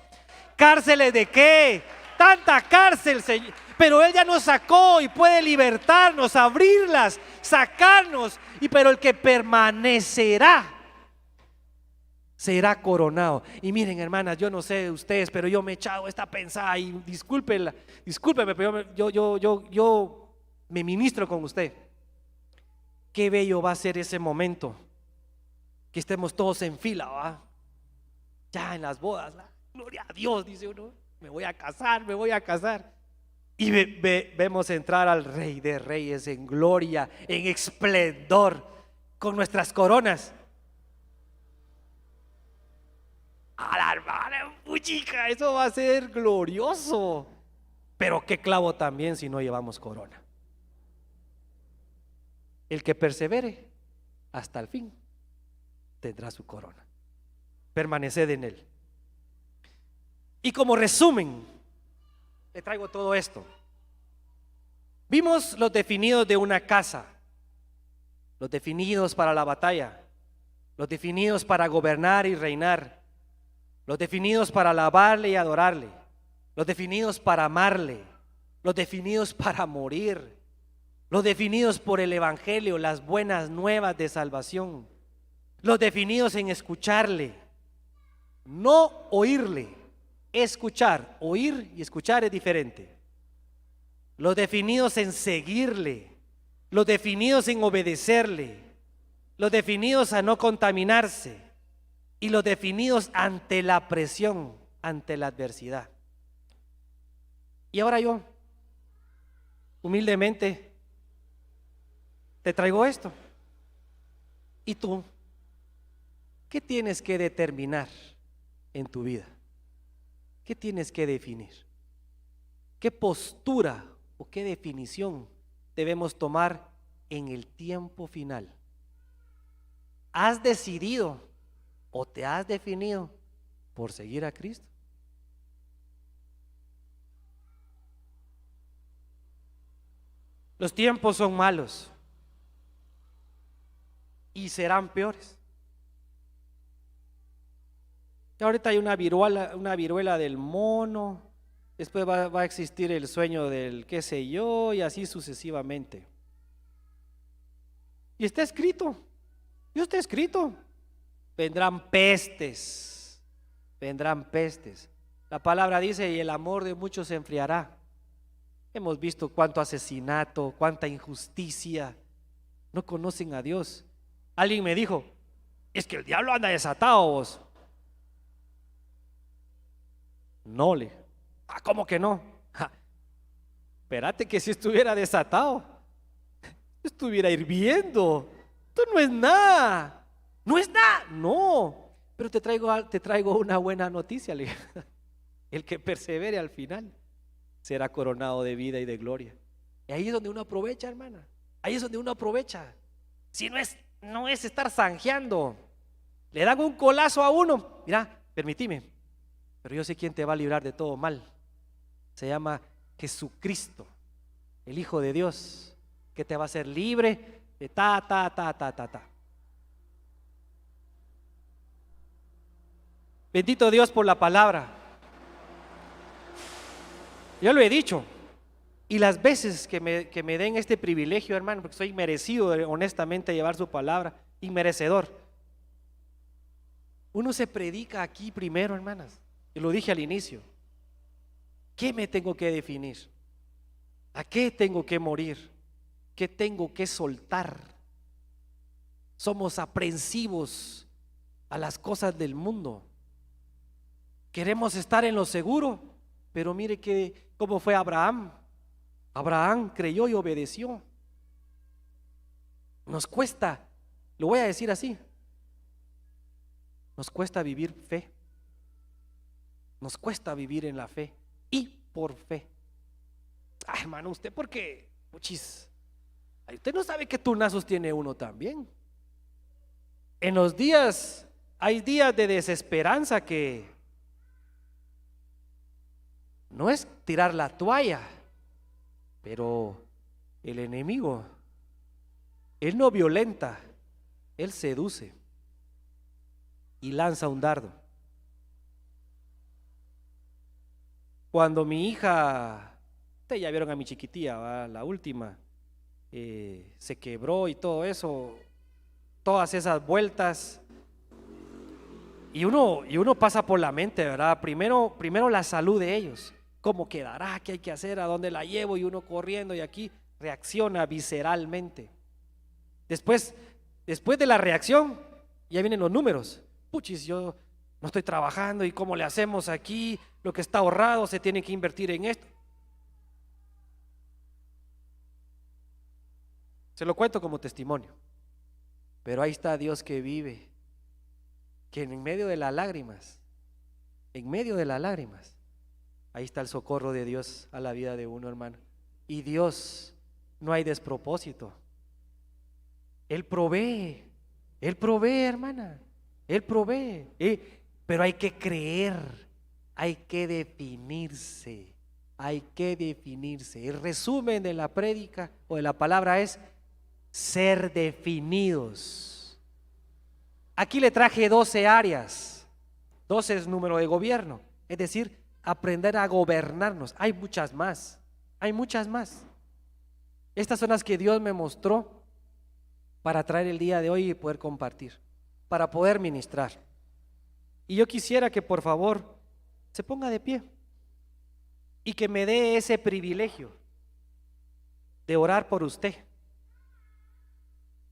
¿Cárceles de qué? Tanta cárcel, Señor. Pero Él ya nos sacó y puede libertarnos, abrirlas, sacarnos. Pero el que permanecerá será coronado. Y miren, hermanas, yo no sé ustedes, pero yo me he echado esta pensada y discúlpeme, pero yo me ministro con usted. Qué bello va a ser ese momento que estemos todos en fila, ¿va? Ya en las bodas, gloria a Dios, dice uno, me voy a casar. Y vemos entrar al Rey de Reyes en gloria, en esplendor, con nuestras coronas. A la hermana, puchica, eso va a ser glorioso. Pero qué clavo también si no llevamos corona. El que persevere hasta el fin tendrá su corona. Permaneced en él. Y como resumen, le traigo todo esto. Vimos los definidos de una casa, los definidos para la batalla, los definidos para gobernar y reinar, los definidos para alabarle y adorarle, los definidos para amarle, los definidos para morir, los definidos por el evangelio, las buenas nuevas de salvación, los definidos en escucharle, no oírle. Escuchar, oír y escuchar es diferente. Los definidos en seguirle, los definidos en obedecerle, los definidos a no contaminarse y los definidos ante la presión, ante la adversidad. Y ahora yo, humildemente, te traigo esto. ¿Y tú? ¿Qué tienes que determinar en tu vida? ¿Qué tienes que definir? ¿Qué postura o qué definición debemos tomar en el tiempo final? ¿Has decidido o te has definido por seguir a Cristo? Los tiempos son malos y serán peores. Ahorita hay una viruela del mono, después va a existir el sueño del qué sé yo y así sucesivamente. Y está escrito, vendrán pestes. La palabra dice, y el amor de muchos se enfriará. Hemos visto cuánto asesinato, cuánta injusticia, no conocen a Dios. Alguien me dijo, es que el diablo anda desatado vos. No ¿cómo que no? Espérate que si estuviera desatado, estuviera hirviendo. Esto no es nada. No. Pero te traigo una buena noticia. El que persevere al final será coronado de vida y de gloria. Y ahí es donde uno aprovecha, hermana. Ahí es donde uno aprovecha. Si no es estar zanjeando. Le dan un colazo a uno. Mira, permitime. Pero yo sé quién te va a librar de todo mal. Se llama Jesucristo, el Hijo de Dios, que te va a hacer libre de ta. Bendito Dios por la palabra. Yo lo he dicho. Y las veces que me den este privilegio, hermano, porque soy merecido honestamente llevar su palabra, inmerecedor. Uno se predica aquí primero, hermanas. Yo lo dije al inicio. ¿Qué me tengo que definir? ¿A qué tengo que morir? ¿Qué tengo que soltar? Somos aprensivos a las cosas del mundo. Queremos estar en lo seguro, pero mire cómo fue Abraham. Abraham creyó y obedeció. Nos cuesta, lo voy a decir así, nos cuesta vivir fe. Nos cuesta vivir en la fe y por fe. Ay, hermano, usted porque, puchis, usted no sabe qué turnazos tiene uno también. En los días, hay días de desesperanza que no es tirar la toalla, pero el enemigo, él no violenta, él seduce y lanza un dardo. Cuando mi hija, ustedes ya vieron a mi chiquitilla, ¿va? La última, se quebró y todo eso, todas esas vueltas, y uno pasa por la mente, ¿verdad? Primero la salud de ellos, cómo quedará, qué hay que hacer, a dónde la llevo, y uno corriendo, y aquí reacciona visceralmente. Después de la reacción, ya vienen los números. Puchis, yo no estoy trabajando, y cómo le hacemos aquí, lo que está ahorrado se tiene que invertir en esto. Se lo cuento como testimonio, pero ahí está Dios que vive, que en medio de las lágrimas, ahí está el socorro de Dios a la vida de uno, hermano. Y Dios, no hay despropósito. Él provee, hermana, Él provee. Pero hay que creer, hay que definirse. El resumen de la prédica o de la palabra es ser definidos. Aquí le traje 12 áreas. 12 es número de gobierno, es decir, aprender a gobernarnos. Hay muchas más. Estas son las que Dios me mostró para traer el día de hoy y poder compartir, para poder ministrar. Y yo quisiera que por favor se ponga de pie y que me dé ese privilegio de orar por usted,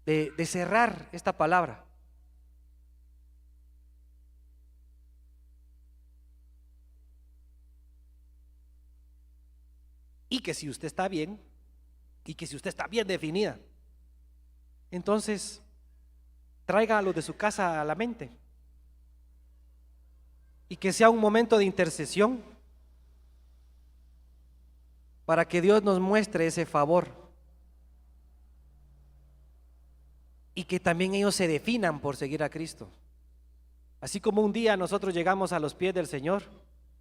de cerrar esta palabra. Y que si usted está bien, definida, entonces traiga a los de su casa a la mente y que sea un momento de intercesión para que Dios nos muestre ese favor y que también ellos se definan por seguir a Cristo. Así como un día nosotros llegamos a los pies del Señor,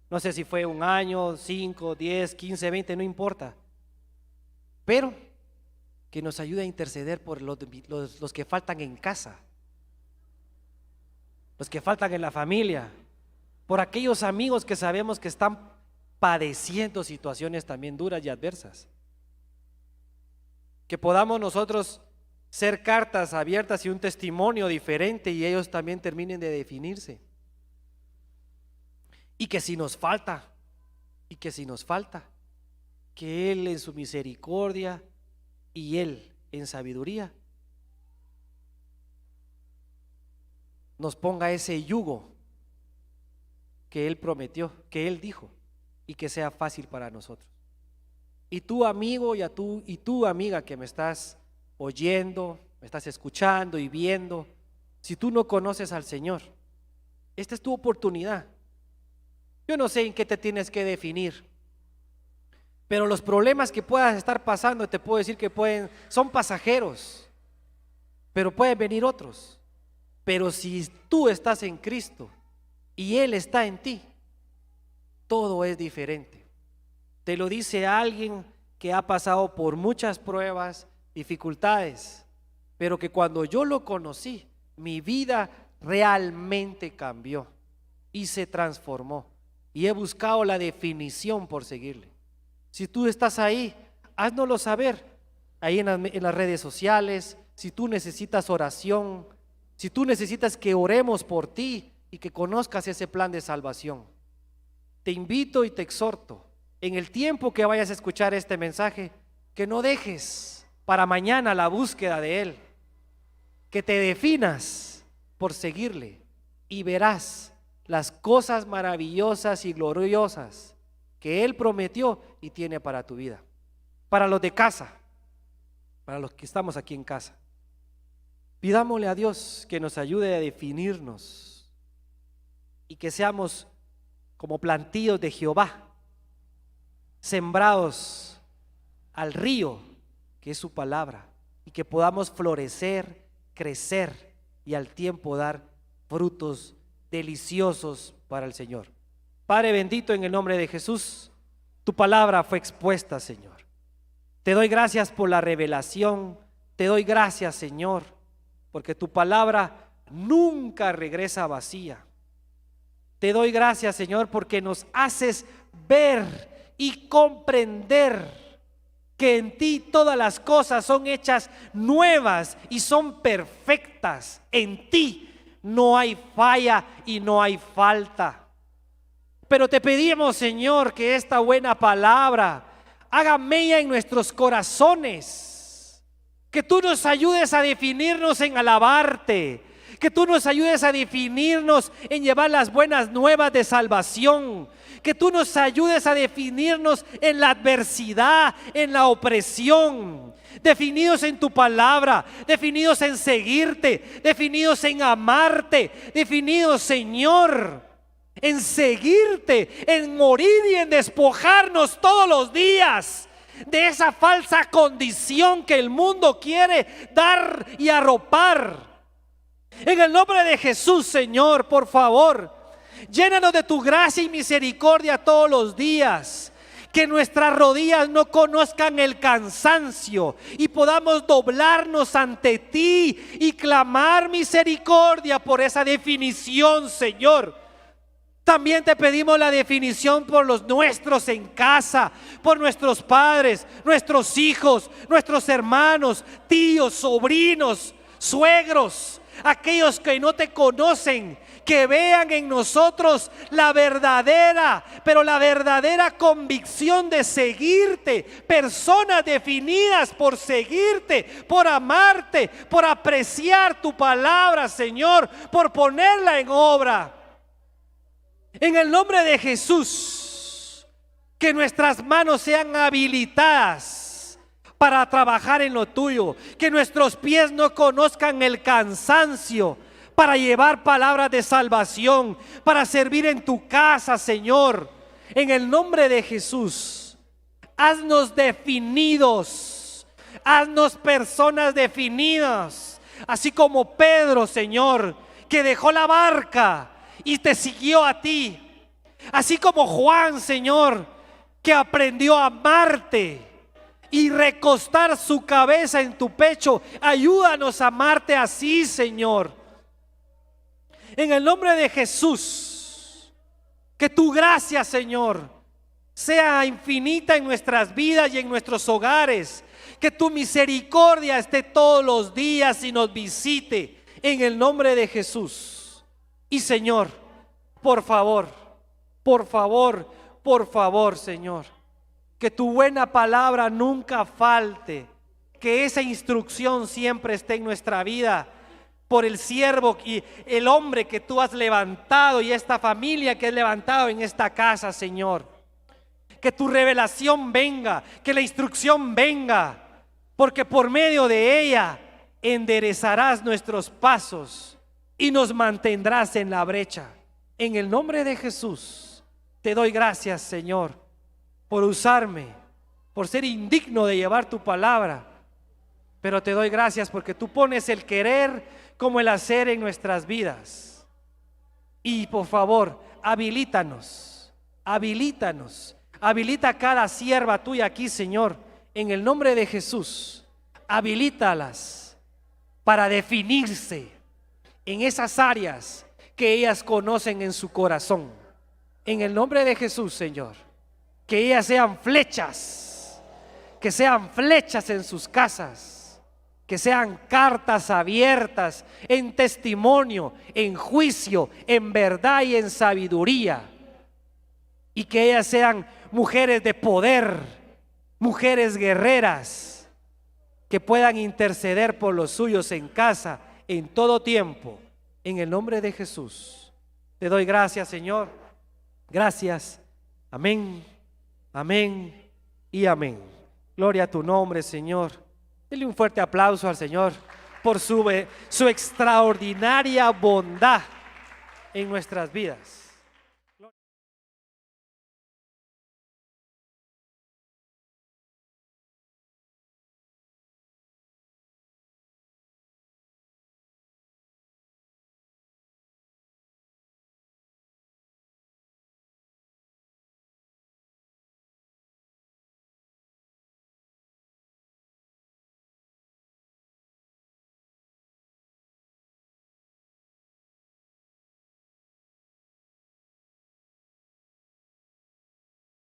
no sé si fue un año, 5, 10, 15, 20, no importa, pero que nos ayude a interceder por los que faltan en casa, los que faltan en la familia, por aquellos amigos que sabemos que están padeciendo situaciones también duras y adversas. Que podamos nosotros ser cartas abiertas y un testimonio diferente y ellos también terminen de definirse. Y que si nos falta, que Él en su misericordia y Él en sabiduría nos ponga ese yugo que Él prometió, que Él dijo, y que sea fácil para nosotros. Y tú, amigo, y tú, amiga, que me estás oyendo, me estás escuchando y viendo, si tú no conoces al Señor, esta es tu oportunidad. Yo no sé en qué te tienes que definir, pero los problemas que puedas estar pasando, te puedo decir que son pasajeros, pero pueden venir otros. Pero si tú estás en Cristo y Él está en ti, todo es diferente. Te lo dice alguien que ha pasado por muchas pruebas, dificultades, pero que cuando yo lo conocí, mi vida realmente cambió y se transformó. Y he buscado la definición por seguirle. Si tú estás ahí, háznoslo saber, ahí en las redes sociales. Si tú necesitas oración, si tú necesitas que oremos por ti y que conozcas ese plan de salvación, te invito y te exhorto, en el tiempo que vayas a escuchar este mensaje, que no dejes para mañana la búsqueda de Él, que te definas por seguirle y verás las cosas maravillosas y gloriosas que Él prometió y tiene para tu vida. Para los de casa, para los que estamos aquí en casa, Pidámosle a Dios que nos ayude a definirnos y que seamos como plantíos de Jehová, sembrados al río, que es su palabra, y que podamos florecer, crecer y al tiempo dar frutos deliciosos para el Señor. Padre bendito, en el nombre de Jesús, tu palabra fue expuesta, Señor. Te doy gracias por la revelación, te doy gracias, Señor, porque tu palabra nunca regresa vacía. Te doy gracias, Señor, porque nos haces ver y comprender que en ti todas las cosas son hechas nuevas y son perfectas. En ti no hay falla y no hay falta. Pero te pedimos, Señor, que esta buena palabra haga mella en nuestros corazones, que tú nos ayudes a definirnos en alabarte, que tú nos ayudes a definirnos en llevar las buenas nuevas de salvación, que tú nos ayudes a definirnos en la adversidad, en la opresión, definidos en tu palabra, definidos en seguirte, definidos en amarte, definidos, Señor, en seguirte, en morir y en despojarnos todos los días de esa falsa condición que el mundo quiere dar y arropar. En el nombre de Jesús, Señor, por favor, llénanos de tu gracia y misericordia todos los días. Que nuestras rodillas no conozcan el cansancio y podamos doblarnos ante ti y clamar misericordia por esa definición, Señor. También te pedimos la definición por los nuestros en casa, por nuestros padres, nuestros hijos, nuestros hermanos, tíos, sobrinos, suegros, aquellos que no te conocen, que vean en nosotros la verdadera convicción de seguirte, personas definidas por seguirte, por amarte, por apreciar tu palabra, Señor, por ponerla en obra. En el nombre de Jesús, que nuestras manos sean habilitadas para trabajar en lo tuyo, que nuestros pies no conozcan el cansancio para llevar palabras de salvación, para servir en tu casa, Señor. En el nombre de Jesús, haznos definidos, haznos personas definidas, así como Pedro, Señor, que dejó la barca y te siguió a ti, así como Juan, Señor, que aprendió a amarte y recostar su cabeza en tu pecho. Ayúdanos a amarte así, Señor. En el nombre de Jesús, que tu gracia, Señor, sea infinita en nuestras vidas y en nuestros hogares. Que tu misericordia esté todos los días y nos visite en el nombre de Jesús. Y Señor, por favor, Señor, que tu buena palabra nunca falte, que esa instrucción siempre esté en nuestra vida por el siervo y el hombre que tú has levantado y esta familia que has levantado en esta casa, Señor. Que tu revelación venga, que la instrucción venga, porque por medio de ella enderezarás nuestros pasos y nos mantendrás en la brecha. En el nombre de Jesús, te doy gracias, Señor, por usarme, por ser indigno de llevar tu palabra. Pero te doy gracias porque tú pones el querer como el hacer en nuestras vidas. Y por favor, habilítanos, habilita a cada sierva tuya aquí, Señor, en el nombre de Jesús. Habilítalas para definirse en esas áreas que ellas conocen en su corazón. En el nombre de Jesús, Señor, que ellas sean flechas, que sean flechas en sus casas, que sean cartas abiertas en testimonio, en juicio, en verdad y en sabiduría. Y que ellas sean mujeres de poder, mujeres guerreras, que puedan interceder por los suyos en casa, en todo tiempo. En el nombre de Jesús, te doy gracias, Señor. Gracias. Amén, amén y amén. Gloria a tu nombre, Señor. Dele un fuerte aplauso al Señor. por su extraordinaria bondad en nuestras vidas.